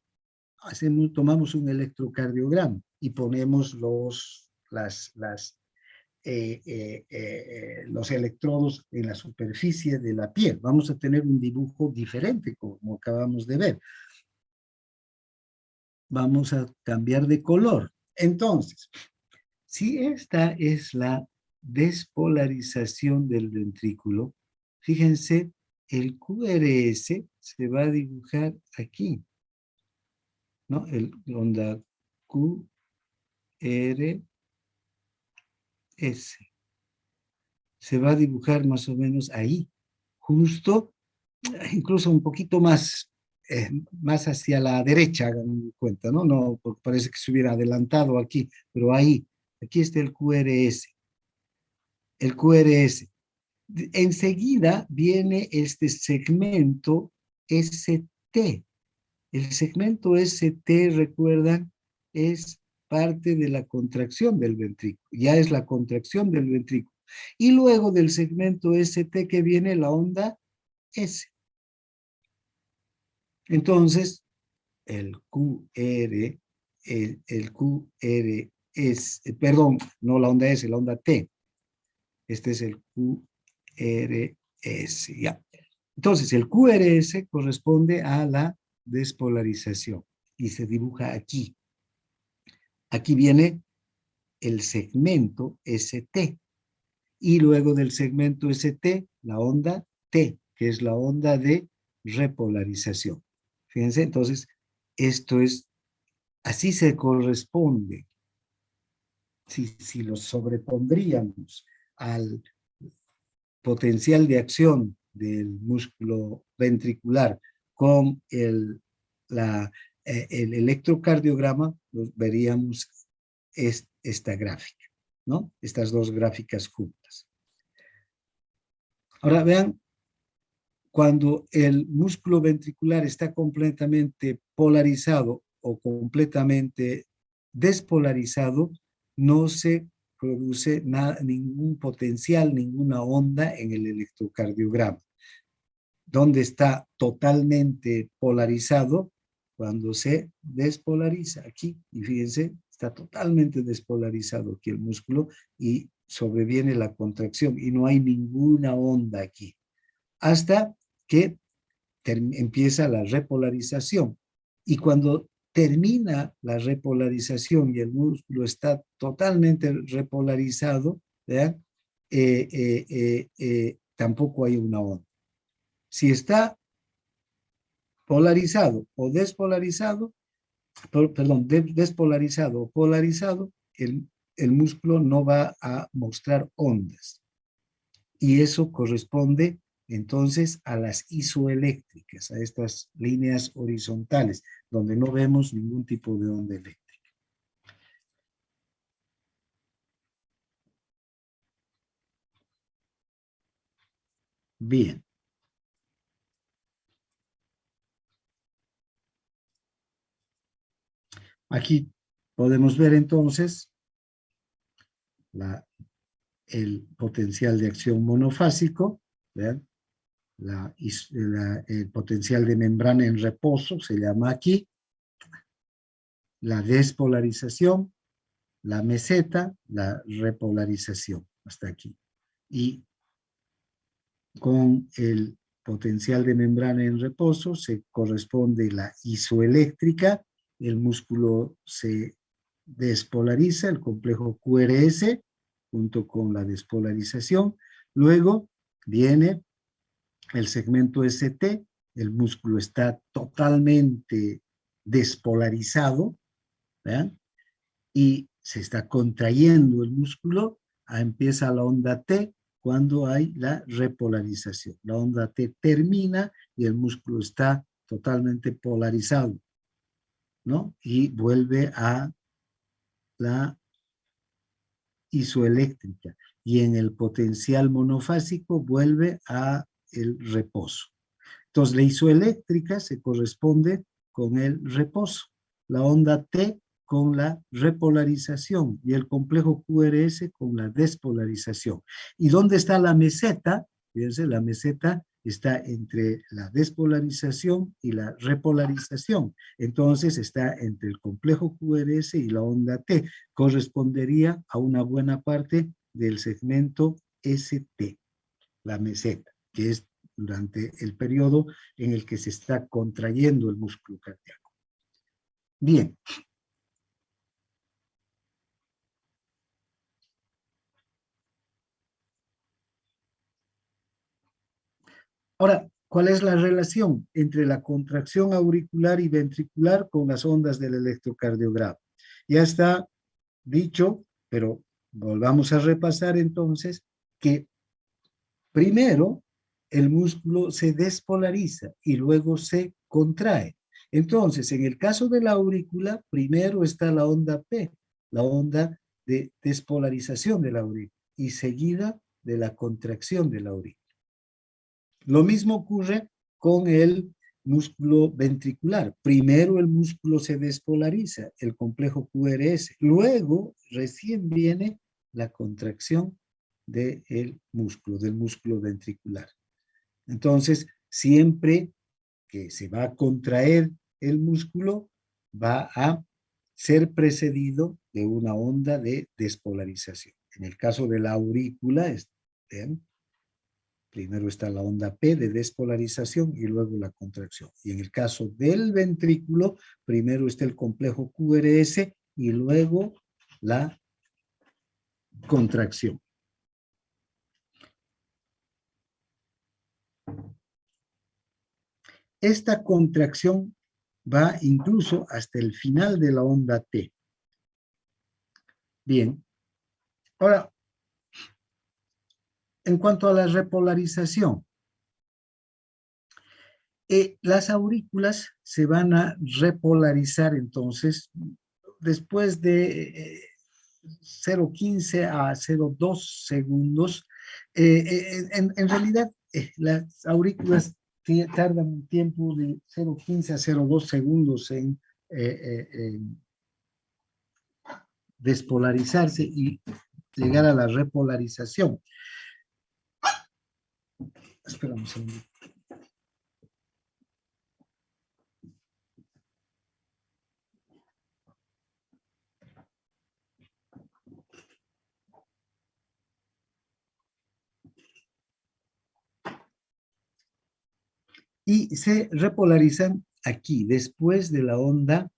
tomamos un electrocardiograma y ponemos los electrodos en la superficie de la piel? Vamos a tener un dibujo diferente, como acabamos de ver. Vamos a cambiar de color. Entonces, si esta es la despolarización del ventrículo, fíjense, el QRS se va a dibujar aquí, ¿no? El onda QRS. Se va a dibujar más o menos ahí, justo, incluso un poquito más hacia la derecha, hagan cuenta, ¿no? No, porque parece que se hubiera adelantado aquí, pero ahí, aquí está el QRS. El QRS. Enseguida viene este segmento ST. El segmento ST, recuerdan, es parte de la contracción del ventrículo, ya es la contracción del ventrículo. Y luego del segmento ST que viene la onda S. Entonces, el QR es, perdón, no la onda S, la onda T. Este es el QRS, ya. Entonces, el QRS corresponde a la despolarización y se dibuja aquí. Aquí viene el segmento ST y luego del segmento ST, la onda T, que es la onda de repolarización. Fíjense, entonces, esto es, así se corresponde. Si lo sobrepondríamos al potencial de acción del músculo ventricular con el electrocardiograma, veríamos esta gráfica, ¿no? Estas dos gráficas juntas. Ahora vean, cuando el músculo ventricular está completamente polarizado o completamente despolarizado, no se produce ningún potencial, ninguna onda en el electrocardiograma. Donde está totalmente polarizado, cuando se despolariza aquí, y fíjense, está totalmente despolarizado aquí el músculo y sobreviene la contracción y no hay ninguna onda aquí, hasta que empieza la repolarización. Y cuando termina la repolarización y el músculo está totalmente repolarizado, tampoco hay una onda. Si está polarizado o despolarizado, despolarizado o polarizado, el músculo no va a mostrar ondas. Y eso corresponde entonces a las isoeléctricas, a estas líneas horizontales, donde no vemos ningún tipo de onda eléctrica. Bien. Aquí podemos ver entonces el potencial de acción monofásico, ¿vean? El potencial de membrana en reposo se llama aquí, la despolarización, la meseta, la repolarización, hasta aquí. Y con el potencial de membrana en reposo se corresponde la isoeléctrica, el músculo se despolariza, el complejo QRS, junto con la despolarización. Luego viene el segmento ST, el músculo está totalmente despolarizado, ¿vean? Y se está contrayendo el músculo, empieza la onda T cuando hay la repolarización. La onda T termina y el músculo está totalmente polarizado, ¿no? Y vuelve a la isoeléctrica. Y en el potencial monofásico vuelve a el reposo. Entonces, la isoeléctrica se corresponde con el reposo, la onda T con la repolarización y el complejo QRS con la despolarización. ¿Y dónde está la meseta? Fíjense, la meseta está entre la despolarización y la repolarización. Entonces está entre el complejo QRS y la onda T. Correspondería a una buena parte del segmento ST, la meseta, que es durante el periodo en el que se está contrayendo el músculo cardíaco. Bien. Ahora, ¿cuál es la relación entre la contracción auricular y ventricular con las ondas del electrocardiograma? Ya está dicho, pero volvamos a repasar entonces que primero el músculo se despolariza y luego se contrae. Entonces, en el caso de la aurícula, primero está la onda P, la onda de despolarización de la aurícula, y seguida de la contracción de la aurícula. Lo mismo ocurre con el músculo ventricular. Primero el músculo se despolariza, el complejo QRS. Luego, recién viene la contracción del músculo ventricular. Entonces, siempre que se va a contraer el músculo, va a ser precedido de una onda de despolarización. En el caso de la aurícula, ¿ven? Primero está la onda P de despolarización y luego la contracción. Y en el caso del ventrículo, primero está el complejo QRS y luego la contracción. Esta contracción va incluso hasta el final de la onda T. Bien. Ahora, en cuanto a la repolarización, las aurículas se van a repolarizar entonces después de 0,15 a 0,2 segundos. En realidad, las aurículas tardan un tiempo de 0,15 a 0,2 segundos en despolarizarse y llegar a la repolarización. Espera un segundo. Y se repolarizan aquí, después de la onda,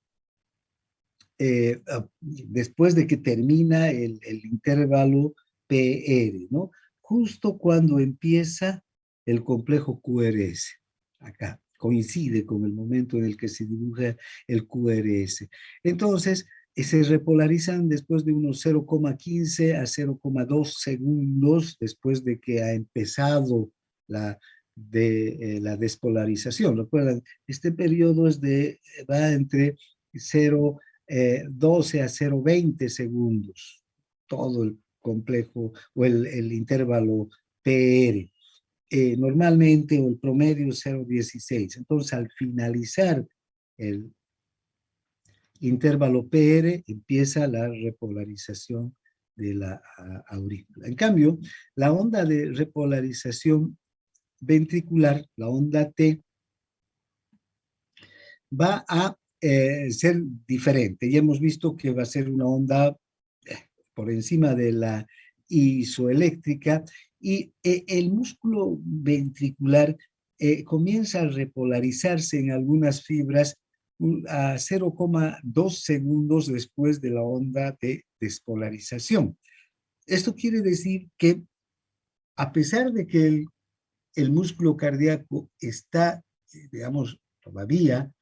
después de que termina el intervalo PR, ¿no? Justo cuando empieza el complejo QRS, acá, coincide con el momento en el que se dibuja el QRS. Entonces, se repolarizan después de unos 0,15 a 0,2 segundos después de que ha empezado la despolarización. Recuerdan, este periodo va entre 0,12 a 0,20 segundos, todo el complejo o el intervalo PR. normalmente, o el promedio es 0,16. Entonces, al finalizar el intervalo PR, empieza la repolarización de la aurícula. En cambio, la onda de repolarización ventricular, la onda T, va a ser diferente. Ya hemos visto que va a ser una onda por encima de la isoeléctrica, y el músculo ventricular comienza a repolarizarse en algunas fibras a 0,2 segundos después de la onda de despolarización. Esto quiere decir que, a pesar de que el músculo cardíaco está, digamos, todavía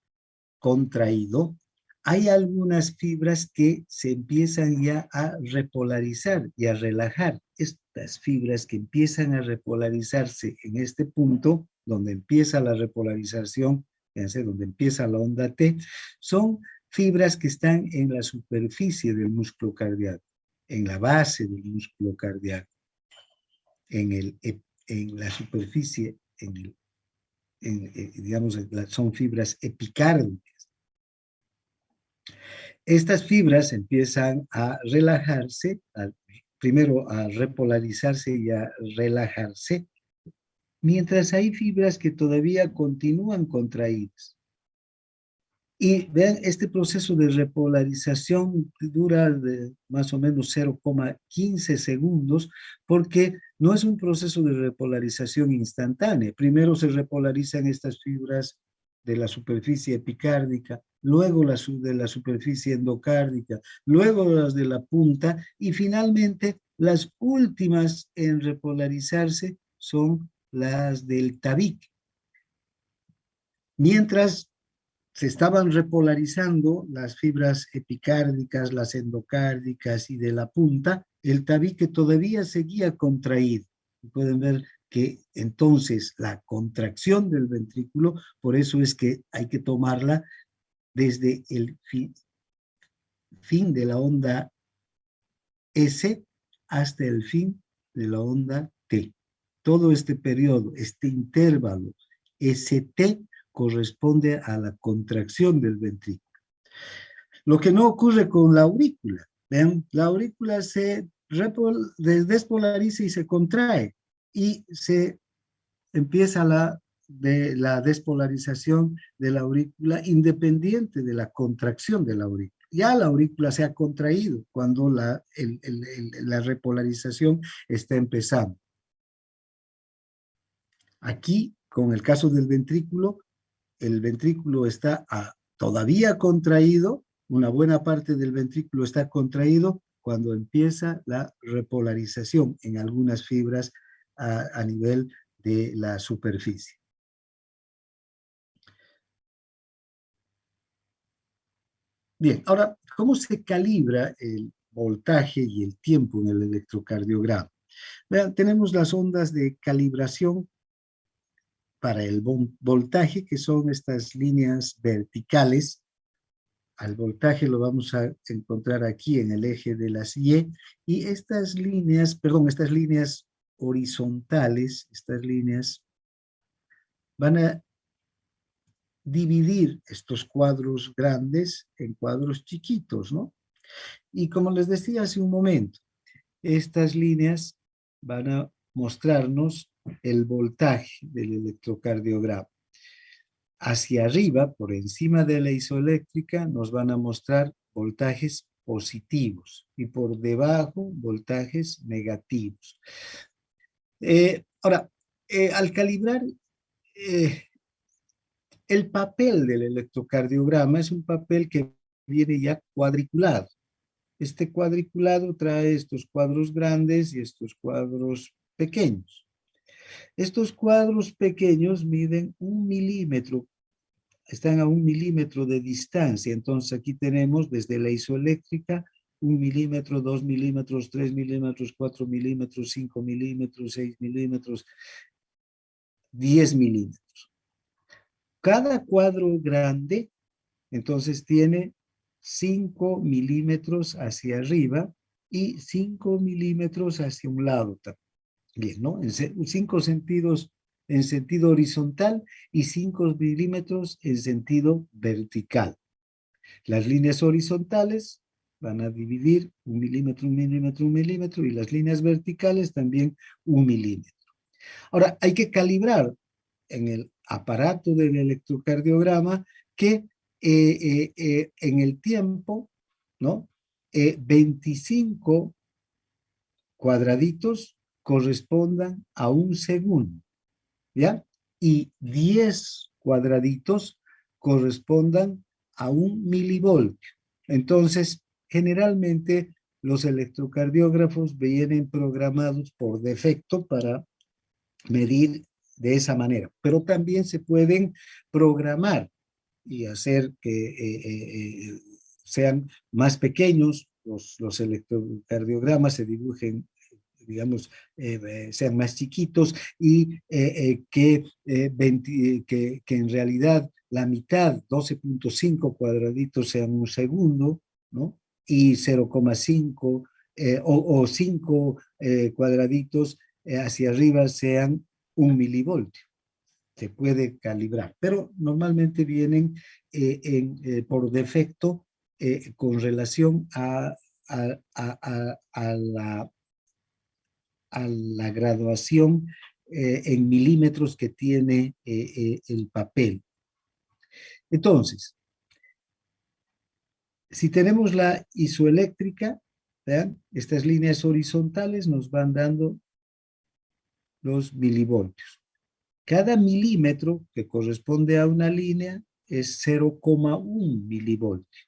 contraído, hay algunas fibras que se empiezan ya a repolarizar y a relajar. Estas fibras que empiezan a repolarizarse en este punto, donde empieza la repolarización, fíjense, donde empieza la onda T, son fibras que están en la superficie del músculo cardíaco, en la base del músculo cardíaco, en la superficie, digamos, son fibras epicárdicas. Estas fibras empiezan a relajarse, primero a repolarizarse y a relajarse, mientras hay fibras que todavía continúan contraídas. Y vean, este proceso de repolarización dura más o menos 0,15 segundos, porque no es un proceso de repolarización instantánea. Primero se repolarizan estas fibras de la superficie epicárdica, luego las de la superficie endocárdica, luego las de la punta, y finalmente las últimas en repolarizarse son las del tabique. Mientras se estaban repolarizando las fibras epicárdicas, las endocárdicas y de la punta, el tabique todavía seguía contraído. Pueden ver que entonces la contracción del ventrículo, por eso es que hay que tomarla desde el fin de la onda S hasta el fin de la onda T. Todo este periodo, este intervalo ST, corresponde a la contracción del ventrículo. Lo que no ocurre con la aurícula. ¿Ven? La aurícula se despolariza y se contrae, y se empieza la despolarización de la aurícula independiente de la contracción de la aurícula. Ya la aurícula se ha contraído cuando la repolarización está empezando. Aquí, con el caso del ventrículo, el ventrículo está todavía contraído, una buena parte del ventrículo está contraído cuando empieza la repolarización en algunas fibras a nivel de la superficie. Bien, ahora, ¿cómo se calibra el voltaje y el tiempo en el electrocardiograma? Vean, tenemos las ondas de calibración para el voltaje, que son estas líneas verticales. Al voltaje lo vamos a encontrar aquí en el eje de las Y, y estas líneas horizontales, estas líneas van a dividir estos cuadros grandes en cuadros chiquitos, ¿no? Y como les decía hace un momento, estas líneas van a mostrarnos el voltaje del electrocardiograma. Hacia arriba, por encima de la isoeléctrica, nos van a mostrar voltajes positivos, y por debajo voltajes negativos. Ahora, al calibrar, el papel del electrocardiograma es un papel que viene ya cuadriculado. Este cuadriculado trae estos cuadros grandes y estos cuadros pequeños. Estos cuadros pequeños miden 1 milímetro, están a 1 milímetro de distancia. Entonces aquí tenemos desde la isoeléctrica 1 milímetro, 2 milímetros, 3 milímetros, 4 milímetros, 5 milímetros, 6 milímetros, 10 milímetros. Cada cuadro grande entonces tiene 5 milímetros hacia arriba y 5 milímetros hacia un lado. Bien, ¿no? En 5 sentidos en sentido horizontal y 5 milímetros en sentido vertical. Las líneas horizontales van a dividir 1 milímetro, 1 milímetro, 1 milímetro, y las líneas verticales también 1 milímetro. Ahora, hay que calibrar en el aparato del electrocardiograma que en el tiempo, ¿no? 25 cuadraditos correspondan a 1 segundo, ¿ya? Y 10 cuadraditos correspondan a 1 milivoltio. Entonces, generalmente los electrocardiógrafos vienen programados por defecto para medir de esa manera, pero también se pueden programar y hacer que sean más pequeños, los electrocardiogramas se dibujen, digamos, sean más chiquitos y que en realidad la mitad, 12.5 cuadraditos, sean 1 segundo, ¿no? Y 0,5 o 5 cuadraditos hacia arriba sean 1 milivoltio. Se puede calibrar, pero normalmente vienen por defecto con relación a la graduación en milímetros que tiene el papel. Entonces, si tenemos la isoeléctrica, ¿vean? Estas líneas horizontales nos van dando los milivoltios. Cada milímetro que corresponde a una línea es 0,1 milivoltio.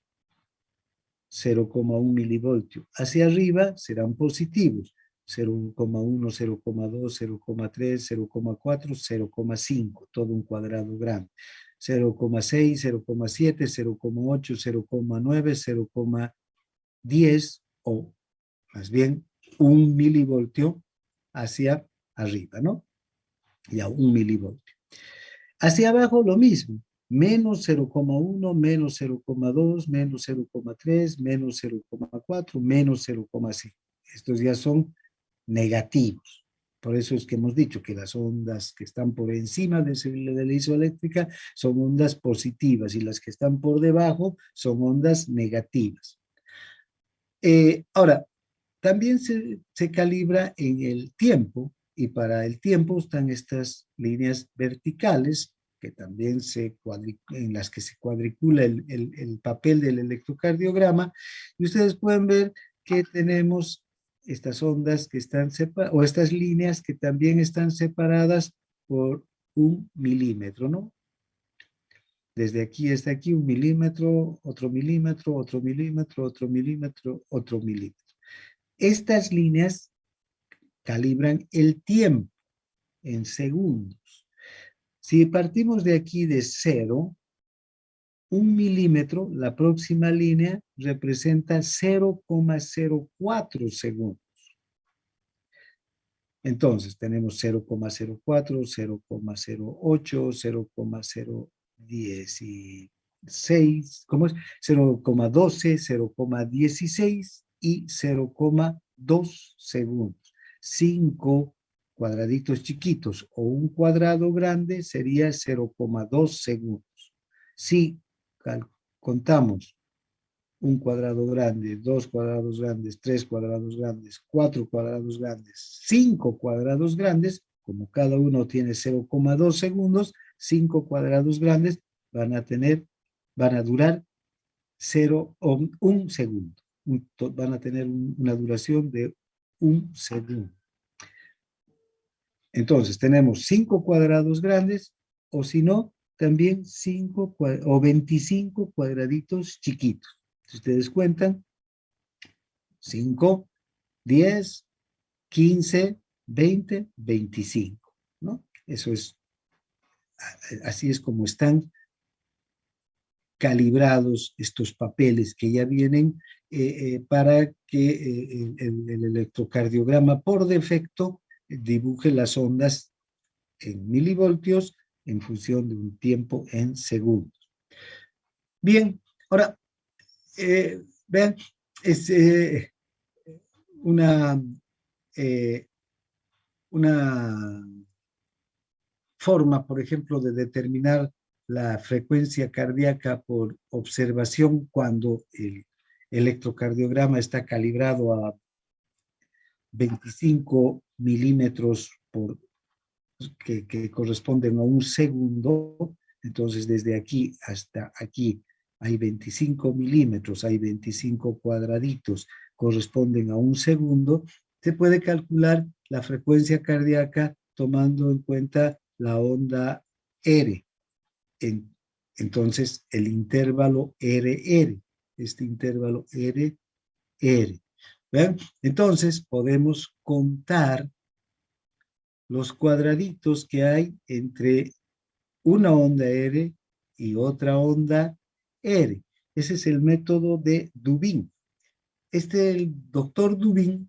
0,1 milivoltio. Hacia arriba serán positivos. 0,1, 0,2, 0,3, 0,4, 0,5, todo un cuadrado grande. 0,6, 0,7, 0,8, 0,9, 0,10 o más bien 1 milivoltio hacia arriba, ¿no? Ya 1 milivoltio. Hacia abajo lo mismo, menos 0,1, menos 0,2, menos 0,3, menos 0,4, menos 0,5. Estos ya son negativos. Por eso es que hemos dicho que las ondas que están por encima de la isoeléctrica son ondas positivas y las que están por debajo son ondas negativas. Ahora, también se calibra en el tiempo, y para el tiempo están estas líneas verticales que también en las que se cuadricula el papel del electrocardiograma, y ustedes pueden ver que tenemos estas ondas que están separadas, o estas líneas que también están separadas por 1 milímetro, ¿no? Desde aquí hasta aquí 1 milímetro, otro milímetro, otro milímetro, otro milímetro, otro milímetro. Estas líneas calibran el tiempo en segundos. Si partimos de aquí de 0, 1 milímetro, la próxima línea representa 0,04 segundos. Entonces tenemos 0,04, 0,08, 0,016, ¿cómo es? 0,12, 0,16 y 0,2 segundos. 5 cuadraditos chiquitos o un cuadrado grande sería 0,2 segundos. Si contamos un cuadrado grande, 2 cuadrados grandes, 3 cuadrados grandes, 4 cuadrados grandes, 5 cuadrados grandes, como cada uno tiene 0,2 segundos, 5 cuadrados grandes van a durar 0 o 1 segundo. Van a tener una duración de 1 segundo. Entonces, tenemos 5 cuadrados grandes, o si no, también 5 o 25 cuadraditos chiquitos. Si ustedes cuentan, 5, 10, 15, 20, 25, ¿no? Eso es, así es como están calibrados estos papeles que ya vienen para que el electrocardiograma por defecto dibuje las ondas en milivoltios en función de un tiempo en segundos. Bien, ahora, vean, es una una forma, por ejemplo, de determinar la frecuencia cardíaca por observación cuando el electrocardiograma está calibrado a 25 milímetros que corresponden a un segundo. Entonces, desde aquí hasta aquí hay 25 milímetros, hay 25 cuadraditos, corresponden a un segundo. Se puede calcular la frecuencia cardíaca tomando en cuenta la onda R. Entonces, el intervalo RR, este intervalo RR. ¿Ven? Entonces, podemos contar los cuadraditos que hay entre una onda R y otra onda R. Ese es el método de Dubin. El doctor Dubin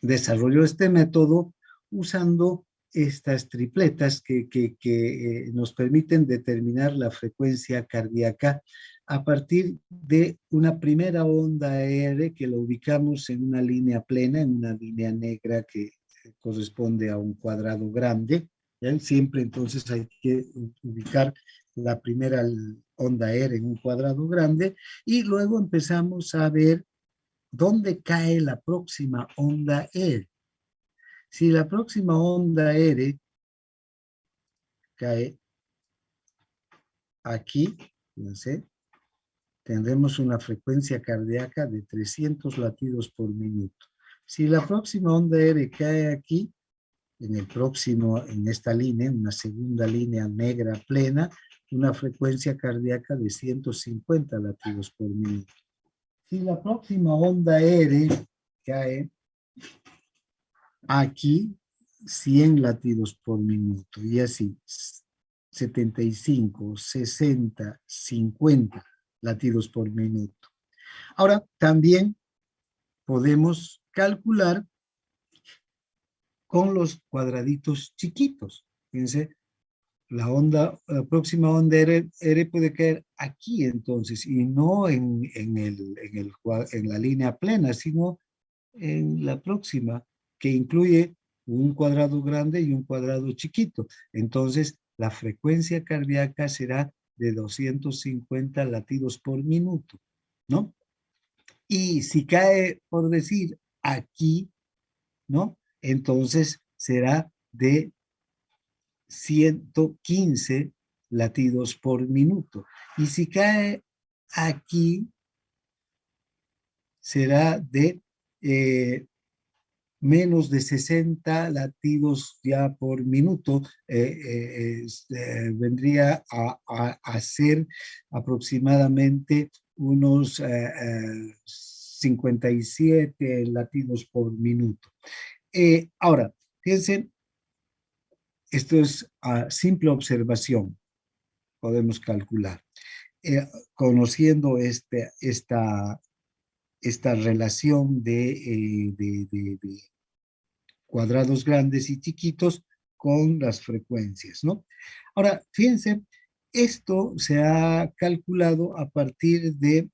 desarrolló este método usando estas tripletas que nos permiten determinar la frecuencia cardíaca a partir de una primera onda R que la ubicamos en una línea plena, en una línea negra que corresponde a un cuadrado grande. ¿Ya? Siempre entonces hay que ubicar la primera onda R en un cuadrado grande y luego empezamos a ver dónde cae la próxima onda R. Si la próxima onda R cae aquí, fíjense, tendremos una frecuencia cardíaca de 300 latidos por minuto. Si la próxima onda R cae aquí, en esta línea, en una segunda línea negra plena, una frecuencia cardíaca de 150 latidos por minuto. Si la próxima onda R cae aquí, 100 latidos por minuto, y así, 75, 60, 50 latidos por minuto. Ahora, también podemos calcular con los cuadraditos chiquitos. Fíjense, la próxima onda R puede caer aquí entonces, y no en la línea plena, sino en la próxima, que incluye un cuadrado grande y un cuadrado chiquito. Entonces, la frecuencia cardíaca será de 250 latidos por minuto, ¿no? Y si cae, por decir, aquí, ¿no? Entonces será de 115 latidos por minuto. Y si cae aquí, será de menos de 60 latidos ya por minuto, vendría a ser aproximadamente unos 57 latidos por minuto. Ahora, fíjense, esto es a simple observación, podemos calcular. Conociendo esta relación de cuadrados grandes y chiquitos con las frecuencias, ¿no? Ahora, fíjense, esto se ha calculado a partir de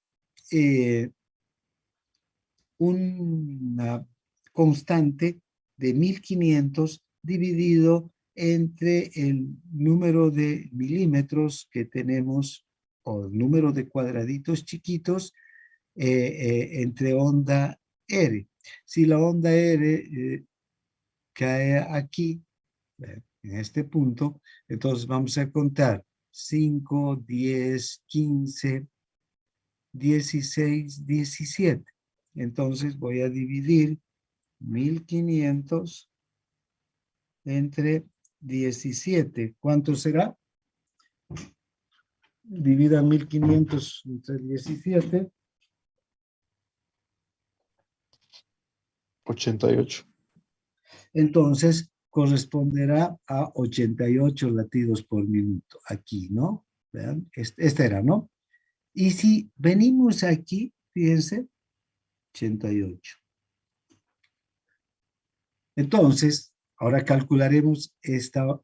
una constante de 1500 dividido entre el número de milímetros que tenemos o el número de cuadraditos chiquitos entre onda R. Si la onda R cae aquí, en este punto, entonces vamos a contar 5, 10, 15, 16, 17. Entonces voy a dividir 1500 entre 17. ¿Cuánto será? Divida 1500 entre 17. 88. Entonces corresponderá a 88 latidos por minuto. Aquí, ¿no? Vean, este era, ¿no? Y si venimos aquí, fíjense, 88. Entonces, ahora calcularemos esta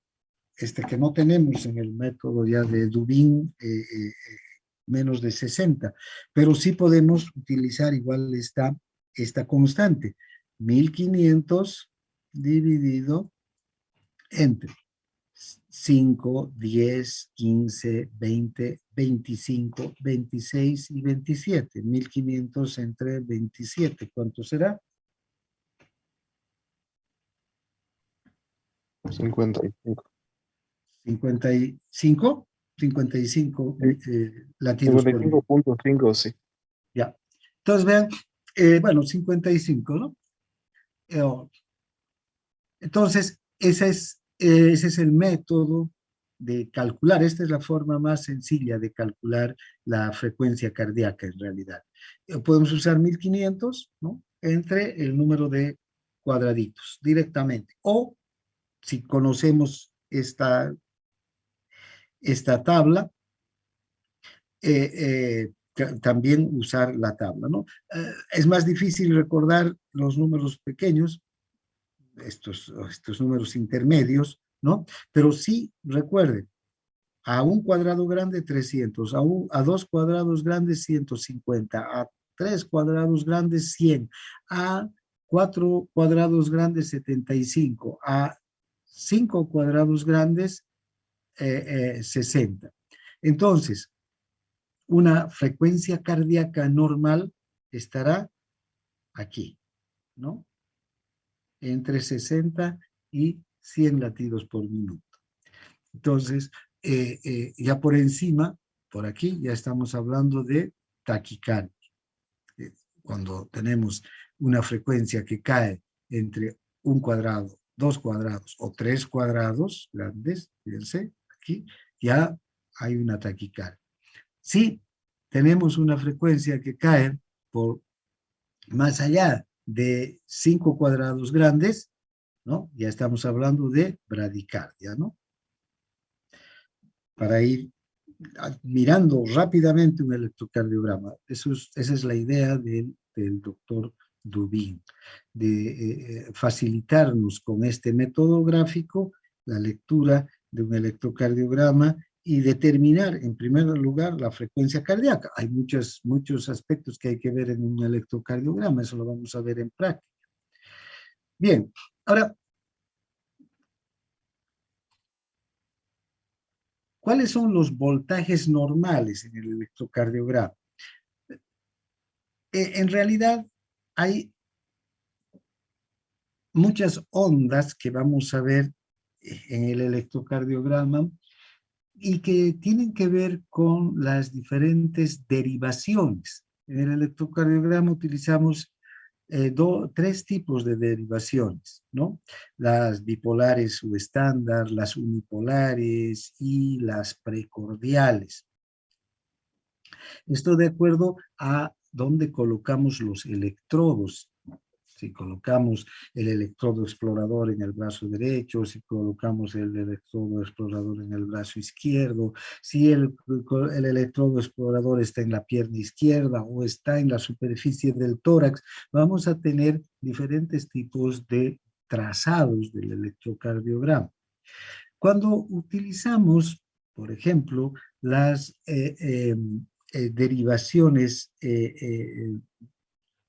que no tenemos en el método ya de Dubin, menos de 60, pero sí podemos utilizar igual esta constante. 1500 dividido entre 5, 10, 15, 20, 25, 26 y 27. 1500 entre 27, ¿cuánto será? 55. 55, 55 Sí, latidos por minuto. 55.5, sí. Ya. Entonces vean, bueno, 55, ¿no? Entonces, ese es el método de calcular. Esta es la forma más sencilla de calcular la frecuencia cardíaca en realidad. Podemos usar 1500, ¿no? Entre el número de cuadraditos directamente. O si conocemos esta tabla, también usar la tabla, ¿no? Es más difícil recordar los números pequeños, estos números intermedios, ¿no? Pero sí, recuerden, a un cuadrado grande 300, a dos cuadrados grandes 150, a tres cuadrados grandes 100, a cuatro cuadrados grandes 75, a cinco cuadrados grandes 60. Entonces, una frecuencia cardíaca normal estará aquí, ¿no? Entre 60 y 100 latidos por minuto. Entonces, ya por encima, por aquí, ya estamos hablando de taquicardia. Cuando tenemos una frecuencia que cae entre un cuadrado, dos cuadrados o tres cuadrados grandes, fíjense, aquí ya hay una taquicardia. Si tenemos una frecuencia que cae por más allá de 5 cuadrados grandes, ¿no? Ya estamos hablando de bradicardia, ¿no? Para ir mirando rápidamente un electrocardiograma. Esa es la idea del doctor Dubin, de facilitarnos con este método gráfico la lectura de un electrocardiograma y determinar en primer lugar la frecuencia cardíaca. Hay muchos aspectos que hay que ver en un electrocardiograma, eso lo vamos a ver en práctica. Bien, ahora, ¿cuáles son los voltajes normales en el electrocardiograma? En realidad hay muchas ondas que vamos a ver en el electrocardiograma y que tienen que ver con las diferentes derivaciones. En el electrocardiograma utilizamos tres tipos de derivaciones, ¿no? Las bipolares subestándar, las unipolares y las precordiales. Esto de acuerdo a dónde colocamos los electrodos. Si colocamos el electrodo explorador en el brazo derecho, si colocamos el electrodo explorador en el brazo izquierdo, si el electrodo explorador está en la pierna izquierda o está en la superficie del tórax, vamos a tener diferentes tipos de trazados del electrocardiograma. Cuando utilizamos, por ejemplo, las derivaciones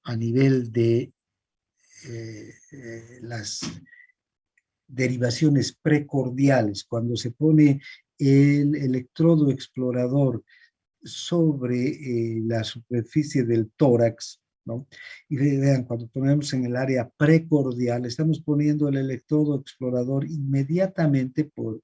a nivel de las derivaciones precordiales, cuando se pone el electrodo explorador sobre la superficie del tórax, ¿no? Y vean, cuando ponemos en el área precordial, estamos poniendo el electrodo explorador inmediatamente por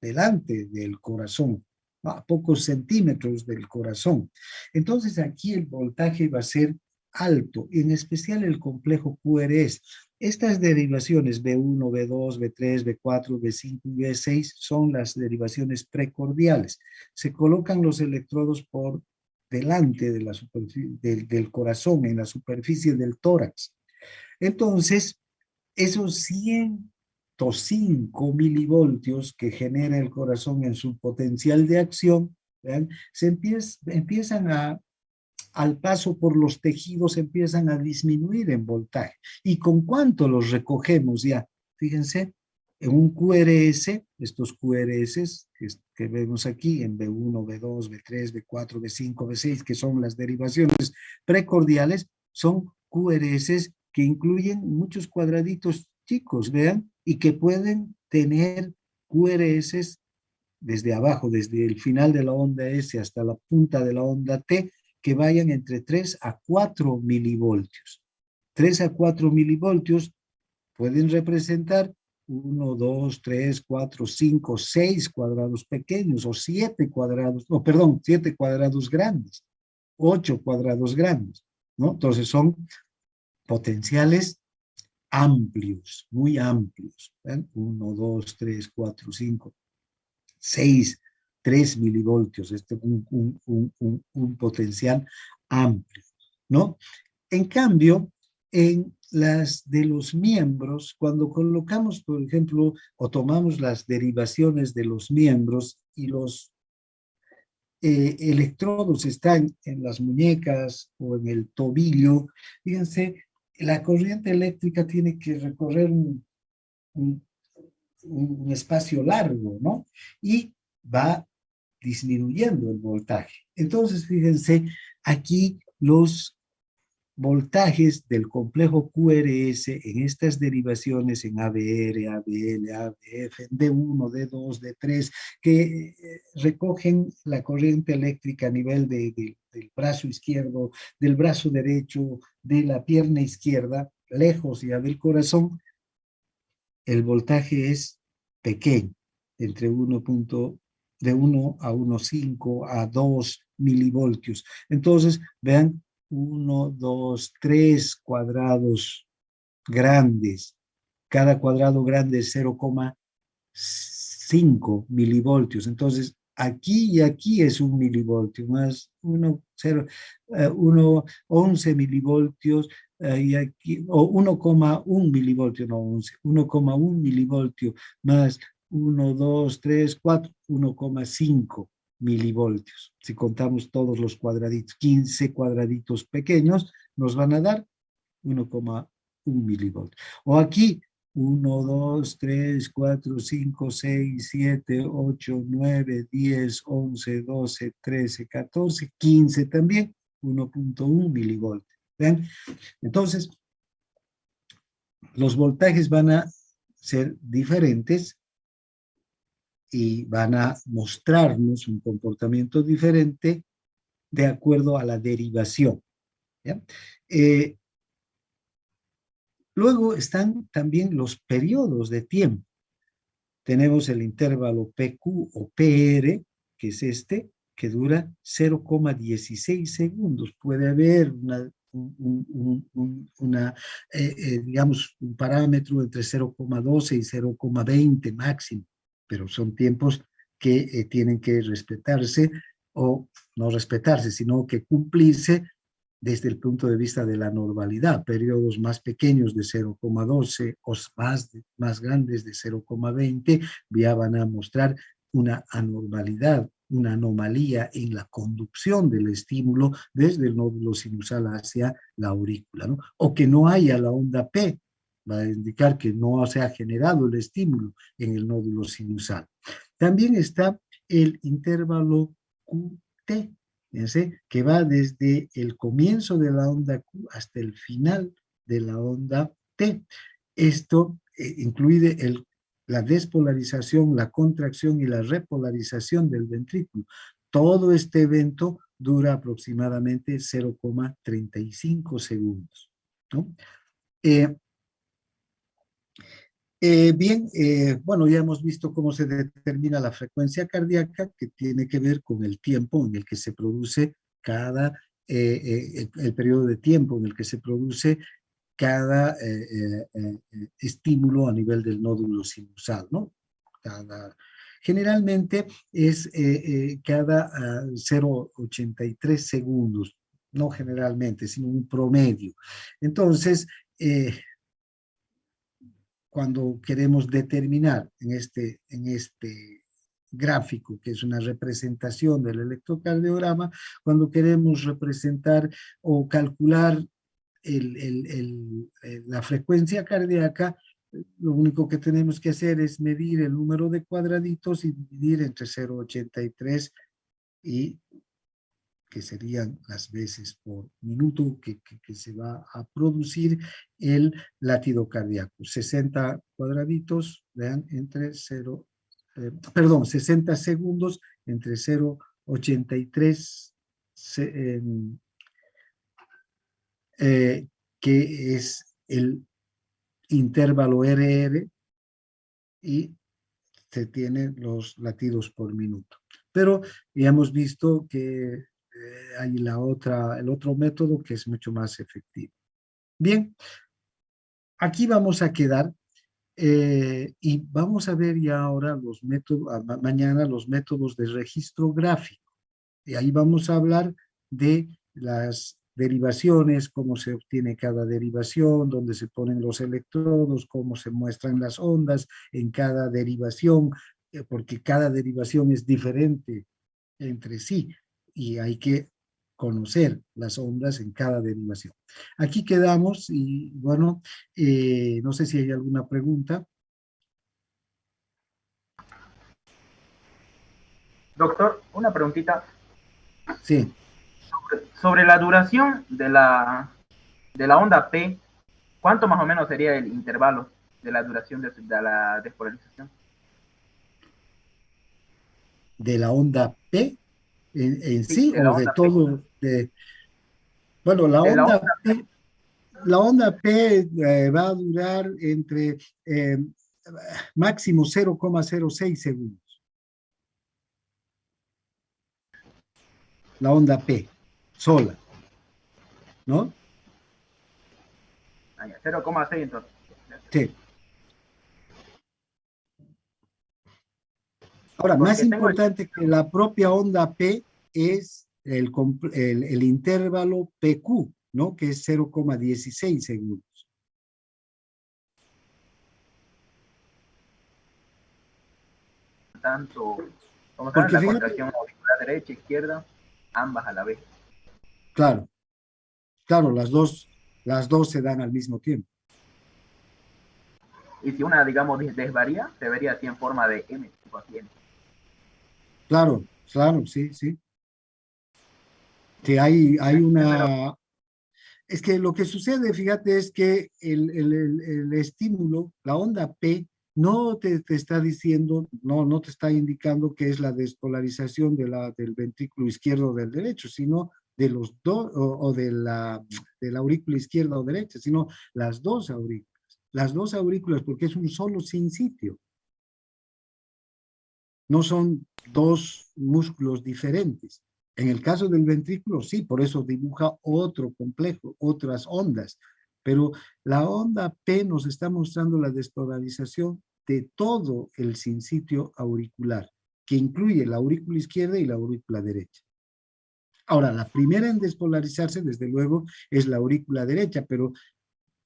delante del corazón, ¿no? A pocos centímetros del corazón. Entonces aquí el voltaje va a ser alto, en especial el complejo QRS. Estas derivaciones B1, B2, B3, B4, B5 y B6 son las derivaciones precordiales. Se colocan los electrodos por delante de la superficie, del corazón, en la superficie del tórax. Entonces, esos 105 milivoltios que genera el corazón en su potencial de acción, ¿vean? Empiezan al paso por los tejidos, empiezan a disminuir en voltaje. ¿Y con cuánto los recogemos ya? Fíjense, en un QRS, estos QRS que vemos aquí en B1, B2, B3, B4, B5, B6, que son las derivaciones precordiales, son QRS que incluyen muchos cuadraditos chicos, vean, y que pueden tener QRS desde abajo, desde el final de la onda S hasta la punta de la onda T, que vayan entre 3 a 4 milivoltios. 3 a 4 milivoltios pueden representar 1, 2, 3, 4, 5, 6 cuadrados pequeños, o 7 cuadrados, no, perdón, 7 cuadrados grandes, 8 cuadrados grandes, ¿no? Entonces son potenciales amplios, muy amplios. ¿Ven? 1, 2, 3, 4, 5, 6, 3 milivoltios, un potencial amplio, ¿no? En cambio, en las de los miembros, cuando colocamos, por ejemplo, o tomamos las derivaciones de los miembros y los electrodos están en las muñecas o en el tobillo, fíjense, la corriente eléctrica tiene que recorrer un, un espacio largo, ¿no? Y va disminuyendo el voltaje. Entonces, fíjense, aquí los voltajes del complejo QRS en estas derivaciones en ABR, ABL, ABF, D1, D2, D3, que recogen la corriente eléctrica a nivel del brazo izquierdo, del brazo derecho, de la pierna izquierda, lejos ya del corazón, el voltaje es pequeño, entre de 1 a 1,5 a 2 milivoltios. Entonces, vean, 1, 2, 3 cuadrados grandes. Cada cuadrado grande es 0,5 milivoltios. Entonces, aquí y aquí es 1 milivoltio, más 11 milivoltios, y aquí, o 1,1 milivoltio, no 11, 1,1 milivoltio, más 1, 2, 3, 4, 1,5 milivoltios. Si contamos todos los cuadraditos, 15 cuadraditos pequeños, nos van a dar 1,1 milivoltios. O aquí, 1, 2, 3, 4, 5, 6, 7, 8, 9, 10, 11, 12, 13, 14, 15 también, 1,1 milivoltios. ¿Ven? Entonces, los voltajes van a ser diferentes y van a mostrarnos un comportamiento diferente de acuerdo a la derivación. ¿Ya? Luego están también los periodos de tiempo. Tenemos el intervalo PQ o PR, que es este, que dura 0,16 segundos. Puede haber digamos, un parámetro entre 0,12 y 0,20 máximo, pero son tiempos que tienen que respetarse o no respetarse, sino que cumplirse desde el punto de vista de la normalidad. Periodos más pequeños de 0,12 o más grandes de 0,20 ya van a mostrar una anormalidad, una anomalía en la conducción del estímulo desde el nódulo sinusal hacia la aurícula, ¿no? O que no haya la onda P, va a indicar que no se ha generado el estímulo en el nódulo sinusal. También está el intervalo QT, fíjense, que va desde el comienzo de la onda Q hasta el final de la onda T. Esto incluye la despolarización, la contracción y la repolarización del ventrículo. Todo este evento dura aproximadamente 0,35 segundos, ¿no? Bien, bueno, ya hemos visto cómo se determina la frecuencia cardíaca, que tiene que ver con el tiempo en el que se produce el periodo de tiempo en el que se produce cada estímulo a nivel del nódulo sinusal, ¿no? Generalmente es cada 0,83 segundos, no generalmente, sino un promedio. Entonces, cuando queremos determinar en este gráfico, que es una representación del electrocardiograma, cuando queremos representar o calcular la frecuencia cardíaca, lo único que tenemos que hacer es medir el número de cuadraditos y dividir entre 0,83 y que serían las veces por minuto que se va a producir el latido cardíaco. 60 cuadraditos, vean, entre 0, perdón, 60 segundos entre 0,83, que es el intervalo RR, y se tienen los latidos por minuto. Pero ya hemos visto que hay el otro método que es mucho más efectivo. Bien, aquí vamos a quedar y vamos a ver ya ahora los métodos, mañana los métodos de registro gráfico. Y ahí vamos a hablar de las derivaciones, cómo se obtiene cada derivación, dónde se ponen los electrodos, cómo se muestran las ondas en cada derivación, porque cada derivación es diferente entre sí y hay que conocer las ondas en cada derivación. Aquí quedamos y bueno, no sé si hay alguna pregunta. Doctor, una preguntita. Sí. Sobre la duración de la onda P, ¿cuánto más o menos sería el intervalo de la duración de la despolarización? ¿De la onda P en Sí, sí de la o de onda P. todo? Bueno, De la onda La onda P va a durar entre máximo 0,06 segundos. La onda P, sola, ¿no? 0,6 entonces. Sí. Ahora, más Porque tengo importante que la propia onda P es el intervalo PQ, ¿no? Que es 0,16 segundos. tanto, como saben, Porque la fíjate, contracción auricular derecha, izquierda, ambas a la vez. claro, las dos se dan al mismo tiempo. Y si una, digamos, desvaría, se vería así en forma de M, tipo así. Claro, claro, sí, sí. Que hay una. Es que lo que sucede, fíjate, es que el estímulo, la onda P, no te está diciendo, no te está indicando que es la despolarización del ventrículo izquierdo o del derecho, sino de los dos, o de la aurícula izquierda o derecha, sino las dos aurículas. Las dos aurículas, porque es un solo sinsitio. No son dos músculos diferentes. En el caso del ventrículo, sí, por eso dibuja otro complejo, otras ondas, pero la onda P nos está mostrando la despolarización de todo el sinsitio auricular, que incluye la aurícula izquierda y la aurícula derecha. Ahora, la primera en despolarizarse, desde luego, es la aurícula derecha, pero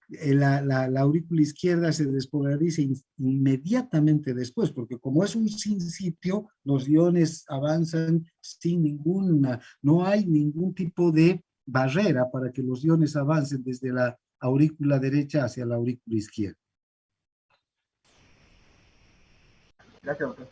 la aurícula izquierda se despolariza inmediatamente después, porque como es un sinsitio, los iones avanzan sin no hay ningún tipo de barrera para que los iones avancen desde la aurícula derecha hacia la aurícula izquierda. Gracias, doctor.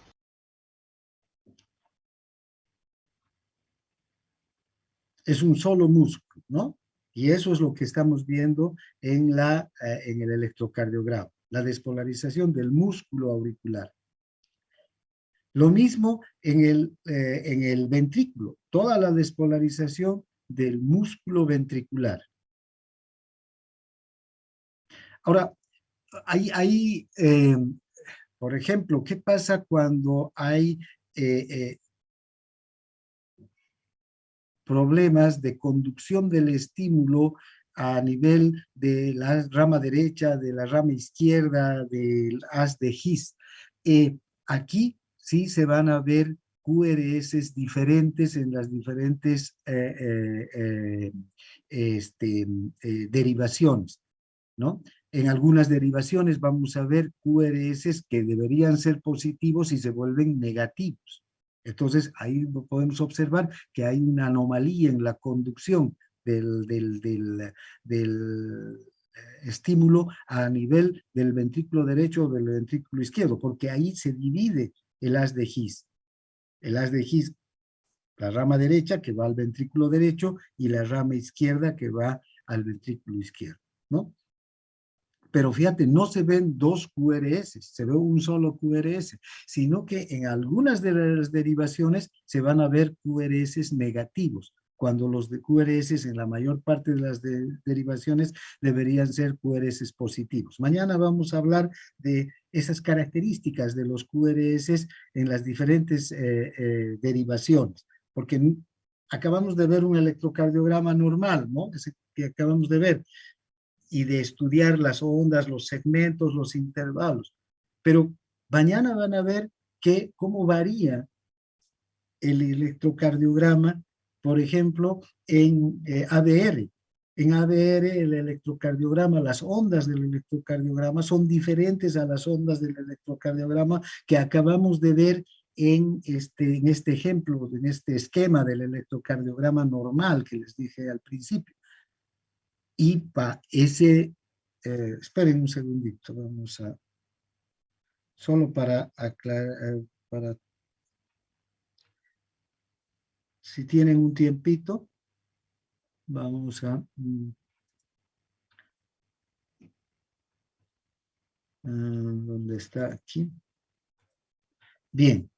Es un solo músculo, ¿no? Y eso es lo que estamos viendo en el electrocardiograma, la despolarización del músculo auricular. Lo mismo en el ventrículo, toda la despolarización del músculo ventricular. Ahora, por ejemplo, ¿qué pasa cuando hay problemas de conducción del estímulo a nivel de la rama derecha, de la rama izquierda, del haz de His? Aquí sí se van a ver QRS diferentes en las diferentes derivaciones, ¿no? En algunas derivaciones vamos a ver QRS que deberían ser positivos y se vuelven negativos. Entonces, ahí podemos observar que hay una anomalía en la conducción del estímulo a nivel del ventrículo derecho o del ventrículo izquierdo, porque ahí se divide el haz de His. El haz de His La rama derecha que va al ventrículo derecho y la rama izquierda que va al ventrículo izquierdo, ¿no? Pero fíjate, no se ven dos QRS, se ve un solo QRS, sino que en algunas de las derivaciones se van a ver QRS negativos, cuando los de QRS en la mayor parte de las derivaciones deberían ser QRS positivos. Mañana vamos a hablar de esas características de los QRS en las diferentes derivaciones, porque acabamos de ver un electrocardiograma normal, ¿no? Ese que acabamos de ver, y de estudiar las ondas, los segmentos, los intervalos. Pero mañana van a ver cómo varía el electrocardiograma, por ejemplo, en ABR. En ABR, el electrocardiograma, las ondas del electrocardiograma son diferentes a las ondas del electrocardiograma que acabamos de ver en este ejemplo, en este esquema del electrocardiograma normal que les dije al principio. Y para ese, esperen un segundito, vamos a, solo para aclarar, para, si tienen un tiempito, vamos a, ¿dónde está? Aquí. Bien,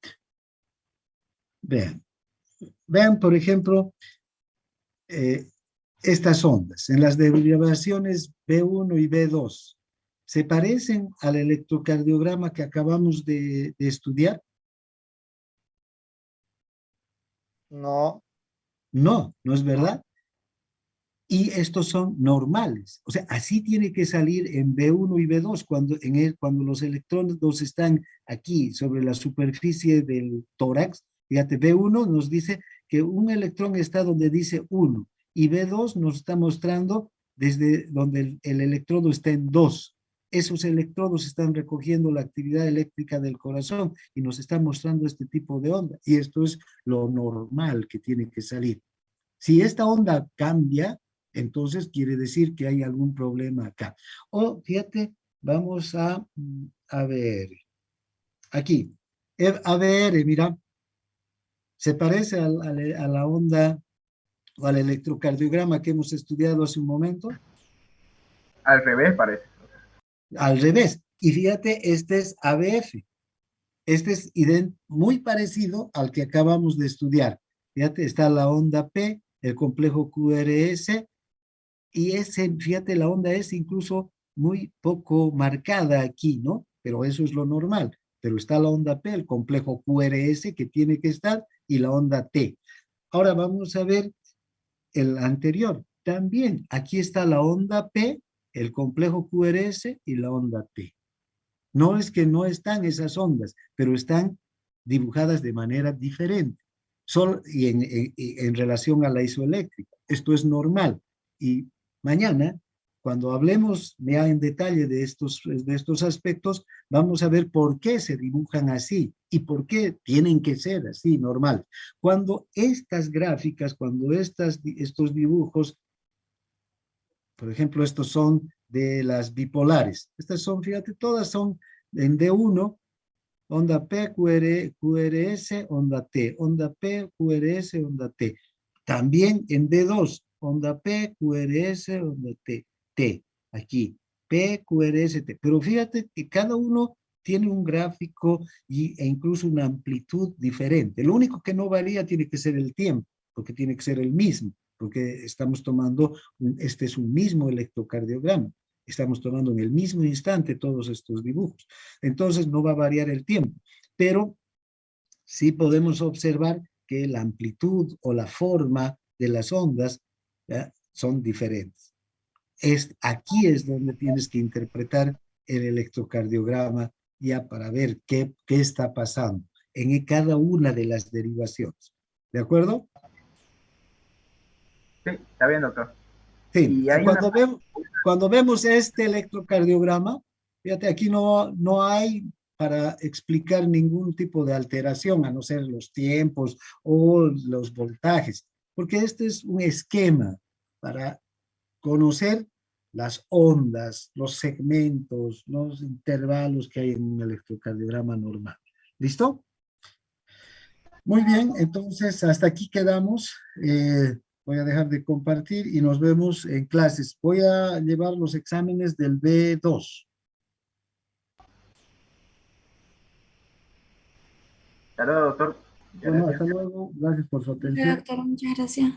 vean por ejemplo, estas ondas, en las derivaciones B1 y B2, ¿se parecen al electrocardiograma que acabamos de estudiar? No. No, no es verdad. Y estos son normales. O sea, así tiene que salir en B1 y B2, cuando los electrones están aquí sobre la superficie del tórax. Fíjate, B1 nos dice que un electrón está donde dice 1, y B2 nos está mostrando desde donde el electrodo está en 2. Esos electrodos están recogiendo la actividad eléctrica del corazón y nos están mostrando este tipo de onda. Y esto es lo normal que tiene que salir. Si esta onda cambia, entonces quiere decir que hay algún problema acá. O, fíjate, vamos a ver. Aquí, ABR, mira, se parece a la onda o al electrocardiograma que hemos estudiado hace un momento. Al revés parece. Al revés. Y fíjate, este es ABF. Este es muy parecido al que acabamos de estudiar. Fíjate, está la onda P, el complejo QRS, y fíjate, la onda es incluso muy poco marcada aquí, ¿no? Pero eso es lo normal. Pero está la onda P, el complejo QRS que tiene que estar, y la onda T. Ahora vamos a ver el anterior. También aquí está la onda P, el complejo QRS y la onda T. No es que no están esas ondas, pero están dibujadas de manera diferente. Y en relación a la isoeléctrica. Esto es normal. Y mañana, cuando hablemos ya en detalle de estos aspectos, vamos a ver por qué se dibujan así y por qué tienen que ser así, normal. Cuando estas gráficas, cuando estos dibujos, por ejemplo, estos son de las bipolares. Estas son, fíjate, todas son en D1, onda P, QRS, onda T, onda P, QRS, onda T. También en D2, onda P, QRS, onda T, T, aquí, P, QRS, T. Pero fíjate que cada uno tiene un gráfico e incluso una amplitud diferente. Lo único que no varía tiene que ser el tiempo, porque tiene que ser el mismo, porque estamos tomando, este es un mismo electrocardiograma. Estamos tomando en el mismo instante todos estos dibujos. Entonces no va a variar el tiempo, pero sí podemos observar que la amplitud o la forma de las ondas, ¿ya?, son diferentes. Aquí es donde tienes que interpretar el electrocardiograma ya para ver qué está pasando en cada una de las derivaciones. ¿De acuerdo? Sí, está bien, doctor. Sí, Y hay cuando vemos este electrocardiograma, fíjate, aquí no hay para explicar ningún tipo de alteración, a no ser los tiempos o los voltajes, porque este es un esquema para conocer las ondas, los segmentos, los intervalos que hay en un electrocardiograma normal. ¿Listo? Muy bien, entonces hasta aquí quedamos. Voy a dejar de compartir y nos vemos en clases. Voy a llevar los exámenes del B2. Hasta luego, doctor. Muchas Bueno, gracias. hasta luego. Gracias por su Ok, atención. doctor, muchas gracias.